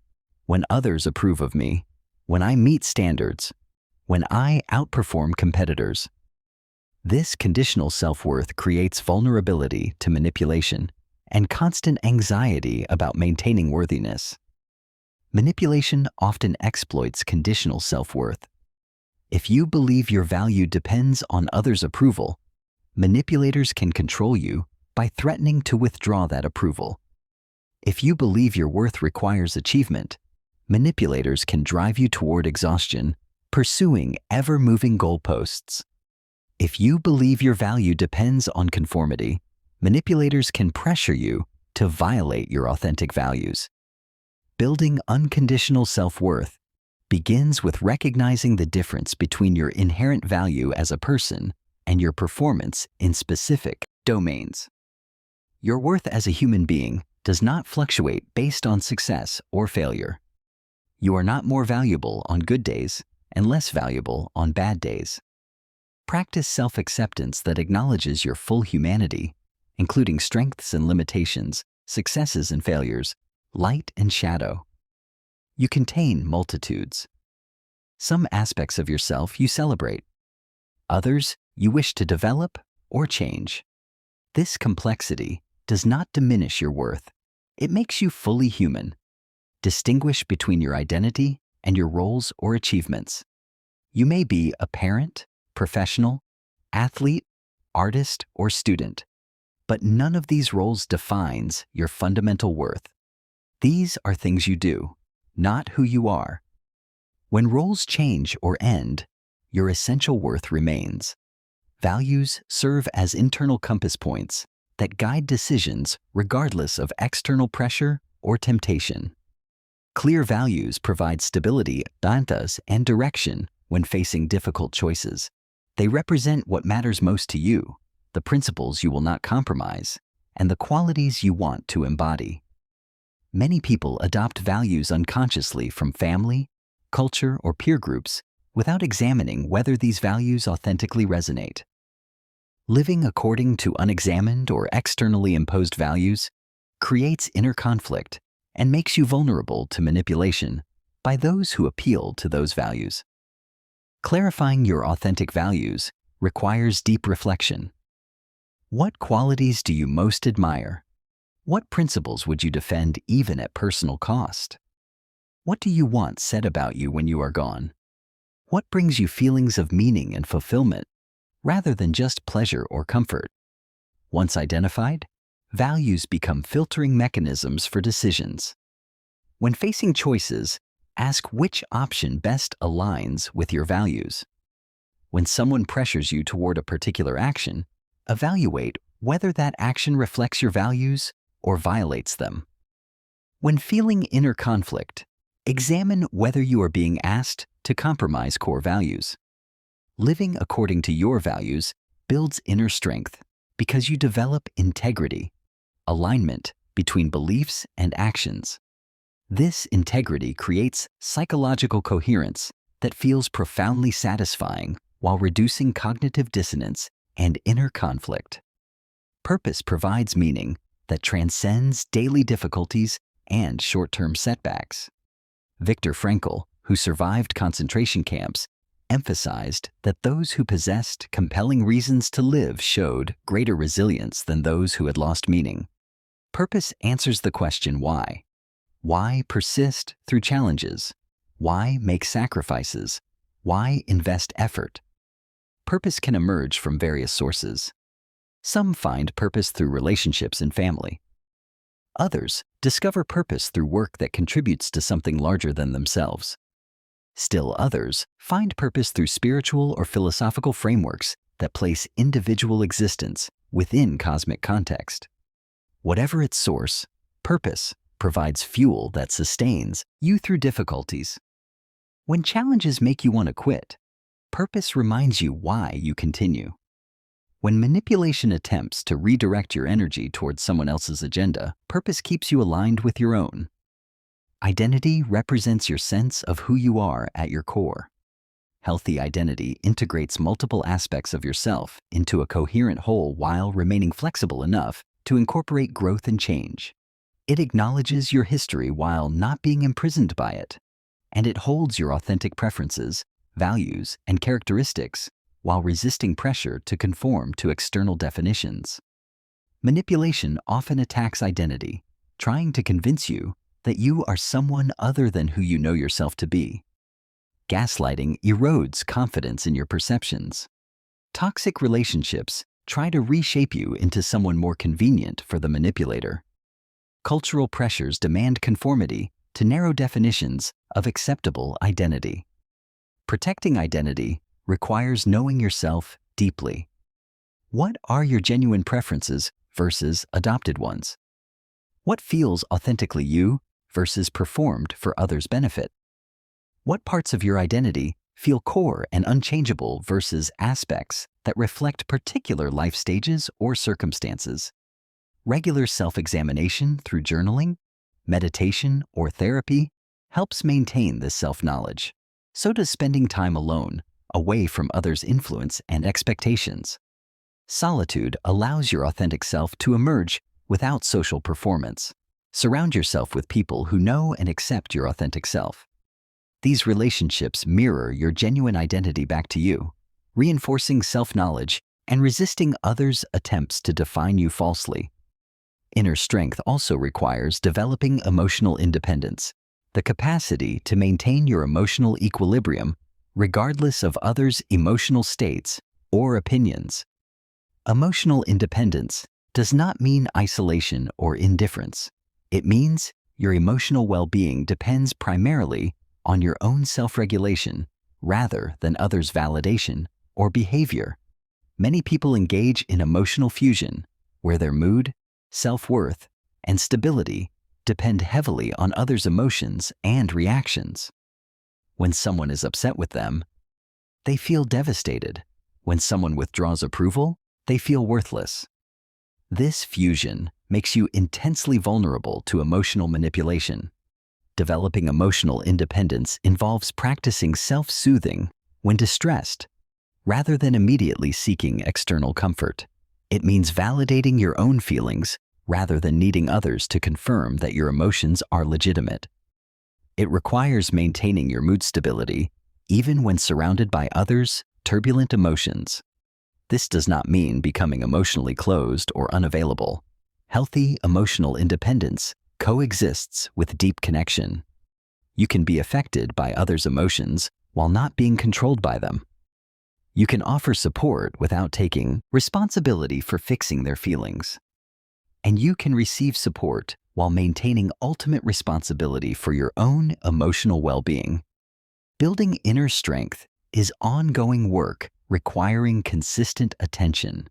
when others approve of me, when I meet standards, when I outperform competitors. This conditional self-worth creates vulnerability to manipulation and constant anxiety about maintaining worthiness. Manipulation often exploits conditional self-worth. If you believe your value depends on others' approval, manipulators can control you by threatening to withdraw that approval. If you believe your worth requires achievement, manipulators can drive you toward exhaustion, pursuing ever-moving goalposts. If you believe your value depends on conformity, manipulators can pressure you to violate your authentic values. Building unconditional self-worth begins with recognizing the difference between your inherent value as a person and your performance in specific domains. Your worth as a human being does not fluctuate based on success or failure. You are not more valuable on good days and less valuable on bad days. Practice self-acceptance that acknowledges your full humanity, including strengths and limitations, successes and failures, light and shadow. You contain multitudes. Some aspects of yourself you celebrate. Others you wish to develop or change. This complexity does not diminish your worth. It makes you fully human. Distinguish between your identity and your roles or achievements. You may be a parent, professional, athlete, artist, or student, but none of these roles defines your fundamental worth. These are things you do, not who you are. When roles change or end, your essential worth remains. Values serve as internal compass points that guide decisions regardless of external pressure or temptation. Clear values provide stability, dantas, and direction when facing difficult choices. They represent what matters most to you, the principles you will not compromise, and the qualities you want to embody. Many people adopt values unconsciously from family, culture, or peer groups without examining whether these values authentically resonate. Living according to unexamined or externally imposed values creates inner conflict and makes you vulnerable to manipulation by those who appeal to those values. Clarifying your authentic values requires deep reflection. What qualities do you most admire? What principles would you defend even at personal cost? What do you want said about you when you are gone? What brings you feelings of meaning and fulfillment, rather than just pleasure or comfort? Once identified, values become filtering mechanisms for decisions. When facing choices, ask which option best aligns with your values. When someone pressures you toward a particular action, evaluate whether that action reflects your values or violates them. When feeling inner conflict, examine whether you are being asked to compromise core values. Living according to your values builds inner strength because you develop integrity, alignment between beliefs and actions. This integrity creates psychological coherence that feels profoundly satisfying while reducing cognitive dissonance and inner conflict. Purpose provides meaning that transcends daily difficulties and short-term setbacks. Viktor Frankl, who survived concentration camps, emphasized that those who possessed compelling reasons to live showed greater resilience than those who had lost meaning. Purpose answers the question why. Why persist through challenges? Why make sacrifices? Why invest effort? Purpose can emerge from various sources. Some find purpose through relationships and family. Others discover purpose through work that contributes to something larger than themselves. Still others find purpose through spiritual or philosophical frameworks that place individual existence within cosmic context. Whatever its source, purpose provides fuel that sustains you through difficulties. When challenges make you want to quit, Purpose reminds you why you continue. When manipulation attempts to redirect your energy towards someone else's agenda, purpose keeps you aligned with your own. Identity represents your sense of who you are at your core. Healthy identity integrates multiple aspects of yourself into a coherent whole while remaining flexible enough to incorporate growth and change. It acknowledges your history while not being imprisoned by it, and it holds your authentic preferences, values, and characteristics while resisting pressure to conform to external definitions. Manipulation often attacks identity, trying to convince you that you are someone other than who you know yourself to be. Gaslighting erodes confidence in your perceptions. Toxic relationships try to reshape you into someone more convenient for the manipulator. Cultural pressures demand conformity to narrow definitions of acceptable identity. Protecting identity requires knowing yourself deeply. What are your genuine preferences versus adopted ones? What feels authentically you versus performed for others' benefit? What parts of your identity feel core and unchangeable versus aspects that reflect particular life stages or circumstances? Regular self-examination through journaling, meditation, or therapy helps maintain this self-knowledge. So does spending time alone, away from others' influence and expectations. Solitude allows your authentic self to emerge without social performance. Surround yourself with people who know and accept your authentic self. These relationships mirror your genuine identity back to you, reinforcing self-knowledge and resisting others' attempts to define you falsely. Inner strength also requires developing emotional independence, the capacity to maintain your emotional equilibrium regardless of others' emotional states or opinions. Emotional independence does not mean isolation or indifference. It means your emotional well-being depends primarily on your own self-regulation rather than others' validation or behavior. Many people engage in emotional fusion, where their mood, self-worth, and stability depend heavily on others' emotions and reactions. When someone is upset with them, they feel devastated. When someone withdraws approval, they feel worthless. This fusion makes you intensely vulnerable to emotional manipulation. Developing emotional independence involves practicing self-soothing when distressed, rather than immediately seeking external comfort. It means validating your own feelings rather than needing others to confirm that your emotions are legitimate. It requires maintaining your mood stability even when surrounded by others' turbulent emotions. This does not mean becoming emotionally closed or unavailable. Healthy emotional independence coexists with deep connection. You can be affected by others' emotions while not being controlled by them. You can offer support without taking responsibility for fixing their feelings. And you can receive support while maintaining ultimate responsibility for your own emotional well-being. Building inner strength is ongoing work requiring consistent attention.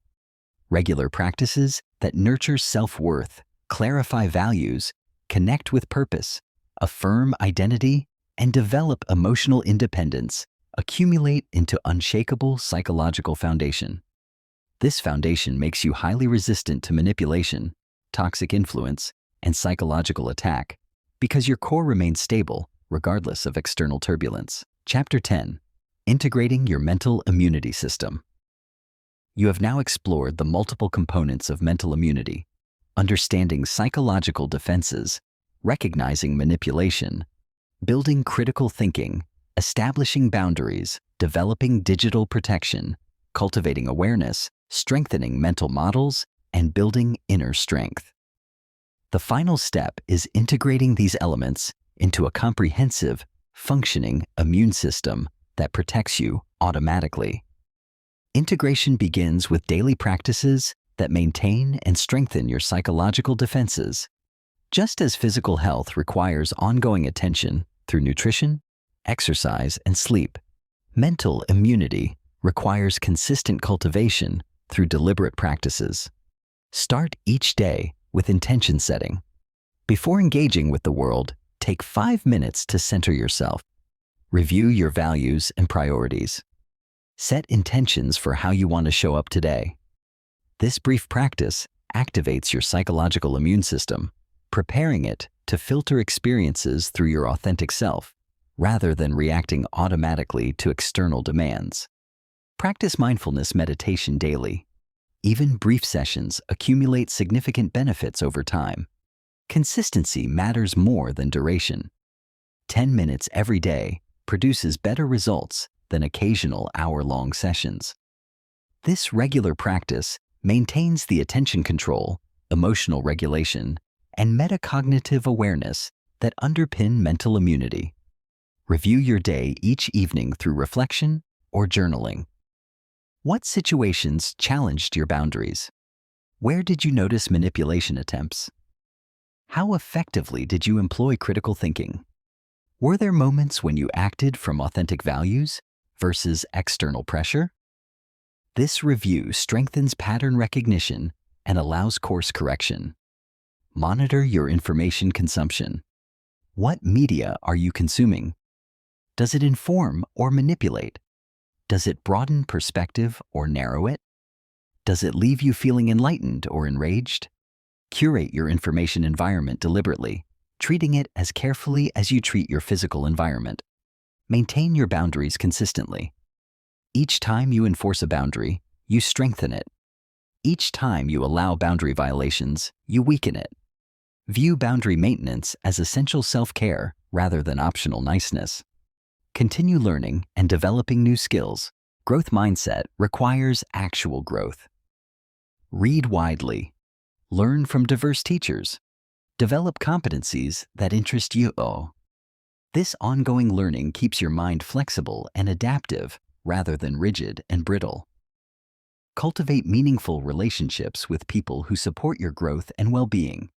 Regular practices that nurture self-worth, clarify values, connect with purpose, affirm identity, and develop emotional independence accumulate into unshakable psychological foundation. This foundation makes you highly resistant to manipulation, toxic influence, and psychological attack because your core remains stable regardless of external turbulence. Chapter 10. Integrating your mental immunity system. You have now explored the multiple components of mental immunity, understanding psychological defenses, recognizing manipulation, building critical thinking, establishing boundaries, developing digital protection, cultivating awareness, strengthening mental models, and building inner strength. The final step is integrating these elements into a comprehensive, functioning immune system that protects you automatically. Integration begins with daily practices that maintain and strengthen your psychological defenses. Just as physical health requires ongoing attention through nutrition, exercise, and sleep, mental immunity requires consistent cultivation through deliberate practices. Start each day with intention setting. Before engaging with the world, take 5 minutes to center yourself. Review your values and priorities. Set intentions for how you want to show up today. This brief practice activates your psychological immune system, preparing it to filter experiences through your authentic self, rather than reacting automatically to external demands. Practice mindfulness meditation daily. Even brief sessions accumulate significant benefits over time. Consistency matters more than duration. 10 minutes every day produces better results than occasional hour-long sessions. This regular practice maintains the attention control, emotional regulation, and metacognitive awareness that underpin mental immunity. Review your day each evening through reflection or journaling. What situations challenged your boundaries? Where did you notice manipulation attempts? How effectively did you employ critical thinking? Were there moments when you acted from authentic values versus external pressure? This review strengthens pattern recognition and allows course correction. Monitor your information consumption. What media are you consuming? Does it inform or manipulate? Does it broaden perspective or narrow it? Does it leave you feeling enlightened or enraged? Curate your information environment deliberately, treating it as carefully as you treat your physical environment. Maintain your boundaries consistently. Each time you enforce a boundary, you strengthen it. Each time you allow boundary violations, you weaken it. View boundary maintenance as essential self-care rather than optional niceness. Continue learning and developing new skills. Growth mindset requires actual growth. Read widely. Learn from diverse teachers. Develop competencies that interest you. This ongoing learning keeps your mind flexible and adaptive rather than rigid and brittle. Cultivate meaningful relationships with people who support your growth and well-being.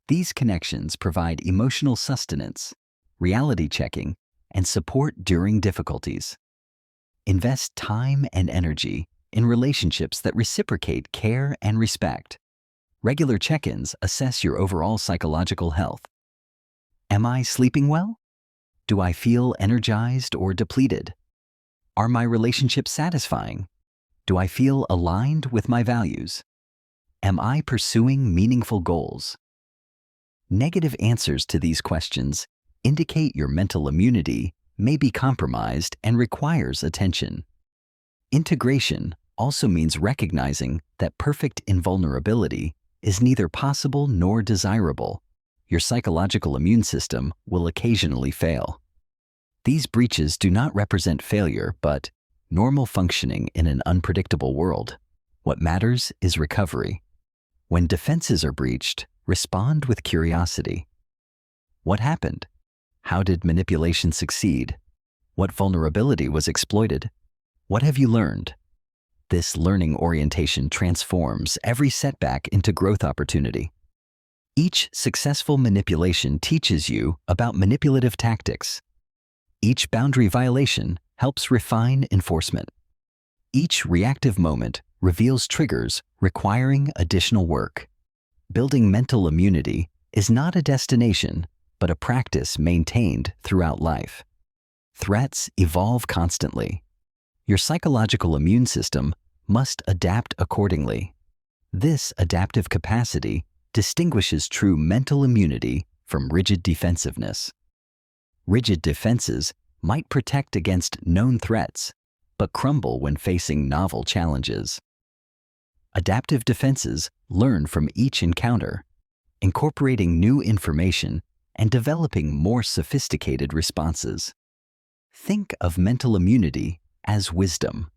These connections provide emotional sustenance, reality checking, and support during difficulties. Invest time and energy in relationships that reciprocate care and respect. Regular check-ins assess your overall psychological health. Am I sleeping well? Do I feel energized or depleted? Are my relationships satisfying? Do I feel aligned with my values? Am I pursuing meaningful goals? Negative answers to these questions indicate your mental immunity may be compromised and requires attention. Integration also means recognizing that perfect invulnerability is neither possible nor desirable. Your psychological immune system will occasionally fail. These breaches do not represent failure, but normal functioning in an unpredictable world. What matters is recovery. When defenses are breached, respond with curiosity. What happened? How did manipulation succeed? What vulnerability was exploited? What have you learned? This learning orientation transforms every setback into growth opportunity. Each successful manipulation teaches you about manipulative tactics. Each boundary violation helps refine enforcement. Each reactive moment reveals triggers requiring additional work. Building mental immunity is not a destination, but a practice maintained throughout life. Threats evolve constantly. Your psychological immune system must adapt accordingly. This adaptive capacity distinguishes true mental immunity from rigid defensiveness. Rigid defenses might protect against known threats, but crumble when facing novel challenges. Adaptive defenses learn from each encounter, incorporating new information and developing more sophisticated responses. Think of mental immunity as wisdom,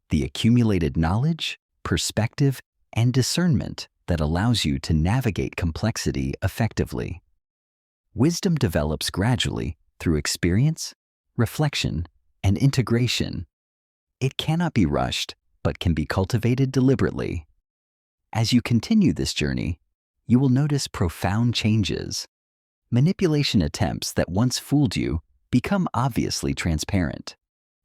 the accumulated knowledge, perspective, and discernment that allows you to navigate complexity effectively. Wisdom develops gradually through experience, reflection, and integration. It cannot be rushed, but can be cultivated deliberately. As you continue this journey, you will notice profound changes. Manipulation attempts that once fooled you become obviously transparent.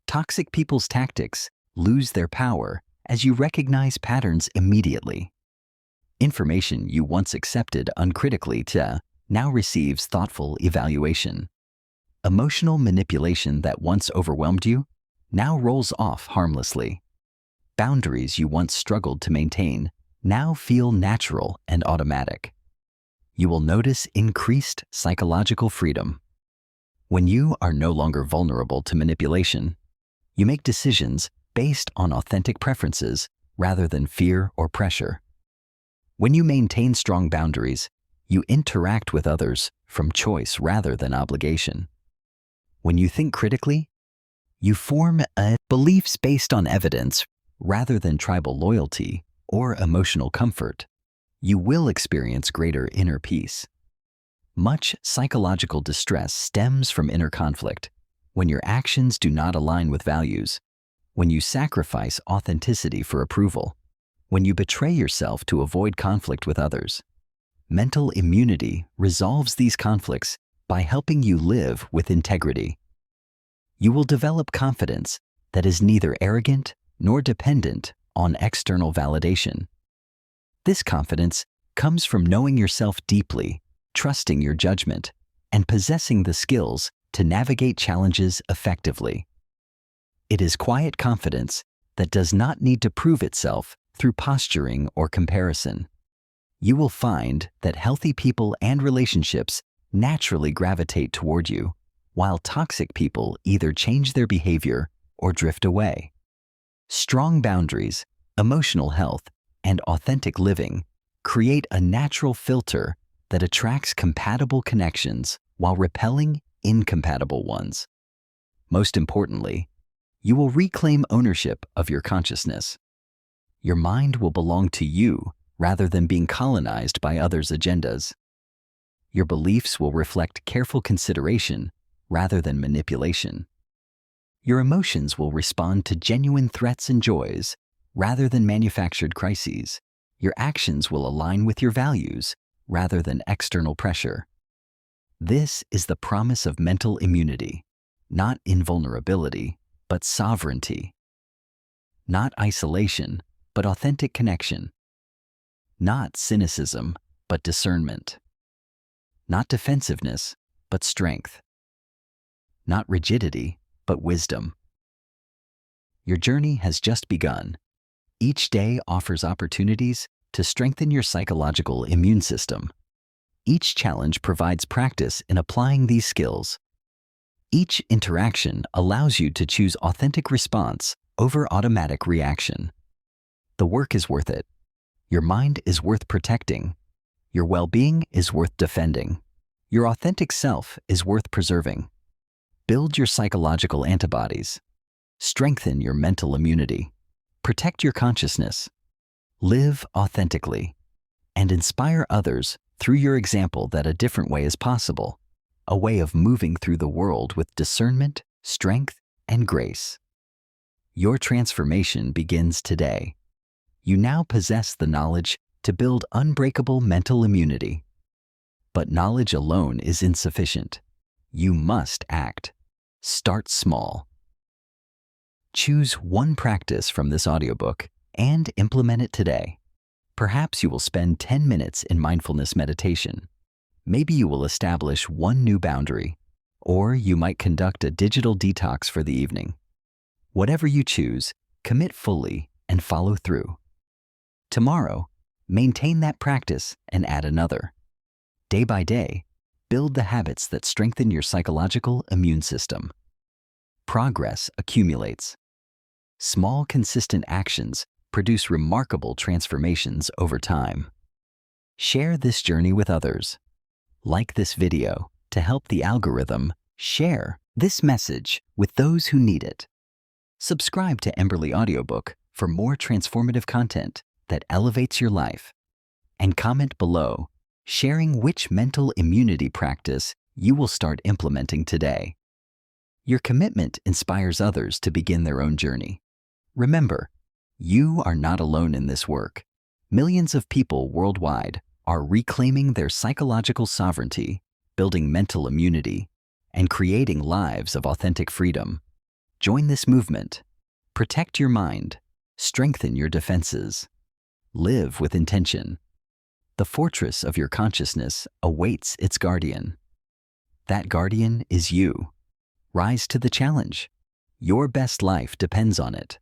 Toxic people's tactics lose their power as you recognize patterns immediately. Information you once accepted uncritically now receives thoughtful evaluation. Emotional manipulation that once overwhelmed you now rolls off harmlessly. Boundaries you once struggled to maintain now feel natural and automatic. You will notice increased psychological freedom. When you are no longer vulnerable to manipulation, you make decisions based on authentic preferences rather than fear or pressure. When you maintain strong boundaries, you interact with others from choice rather than obligation. When you think critically, you form beliefs based on evidence rather than tribal loyalty or emotional comfort. You will experience greater inner peace. Much psychological distress stems from inner conflict when your actions do not align with values, when you sacrifice authenticity for approval, when you betray yourself to avoid conflict with others. Mental immunity resolves these conflicts by helping you live with integrity. You will develop confidence that is neither arrogant nor dependent on external validation. This confidence comes from knowing yourself deeply, trusting your judgment, and possessing the skills to navigate challenges effectively. It is quiet confidence that does not need to prove itself through posturing or comparison. You will find that healthy people and relationships naturally gravitate toward you, while toxic people either change their behavior or drift away. Strong boundaries, emotional health, and authentic living create a natural filter that attracts compatible connections while repelling incompatible ones. Most importantly, you will reclaim ownership of your consciousness. Your mind will belong to you rather than being colonized by others' agendas. Your beliefs will reflect careful consideration rather than manipulation. Your emotions will respond to genuine threats and joys rather than manufactured crises. Your actions will align with your values rather than external pressure. This is the promise of mental immunity, not invulnerability, but sovereignty. Not isolation, but authentic connection. Not cynicism, but discernment. Not defensiveness, but strength. Not rigidity, but wisdom. Your journey has just begun. Each day offers opportunities to strengthen your psychological immune system. Each challenge provides practice in applying these skills. Each interaction allows you to choose authentic response over automatic reaction. The work is worth it. Your mind is worth protecting. Your well-being is worth defending. Your authentic self is worth preserving. Build your psychological antibodies. Strengthen your mental immunity. Protect your consciousness. Live authentically. And inspire others through your example that a different way is possible, a way of moving through the world with discernment, strength, and grace. Your transformation begins today. You now possess the knowledge to build unbreakable mental immunity. But knowledge alone is insufficient. You must act. Start small. Choose one practice from this audiobook and implement it today. Perhaps you will spend 10 minutes in mindfulness meditation. Maybe you will establish one new boundary, or you might conduct a digital detox for the evening. Whatever you choose, commit fully and follow through. Tomorrow, maintain that practice and add another. Day by day, build the habits that strengthen your psychological immune system. Progress accumulates. Small, consistent actions produce remarkable transformations over time. Share this journey with others. Like this video to help the algorithm share this message with those who need it. Subscribe to Emberly Audiobook for more transformative content that elevates your life. And comment below, sharing which mental immunity practice you will start implementing today. Your commitment inspires others to begin their own journey. Remember, you are not alone in this work. Millions of people worldwide are reclaiming their psychological sovereignty, building mental immunity, and creating lives of authentic freedom. Join this movement. Protect your mind. Strengthen your defenses. Live with intention. The fortress of your consciousness awaits its guardian. That guardian is you. Rise to the challenge. Your best life depends on it.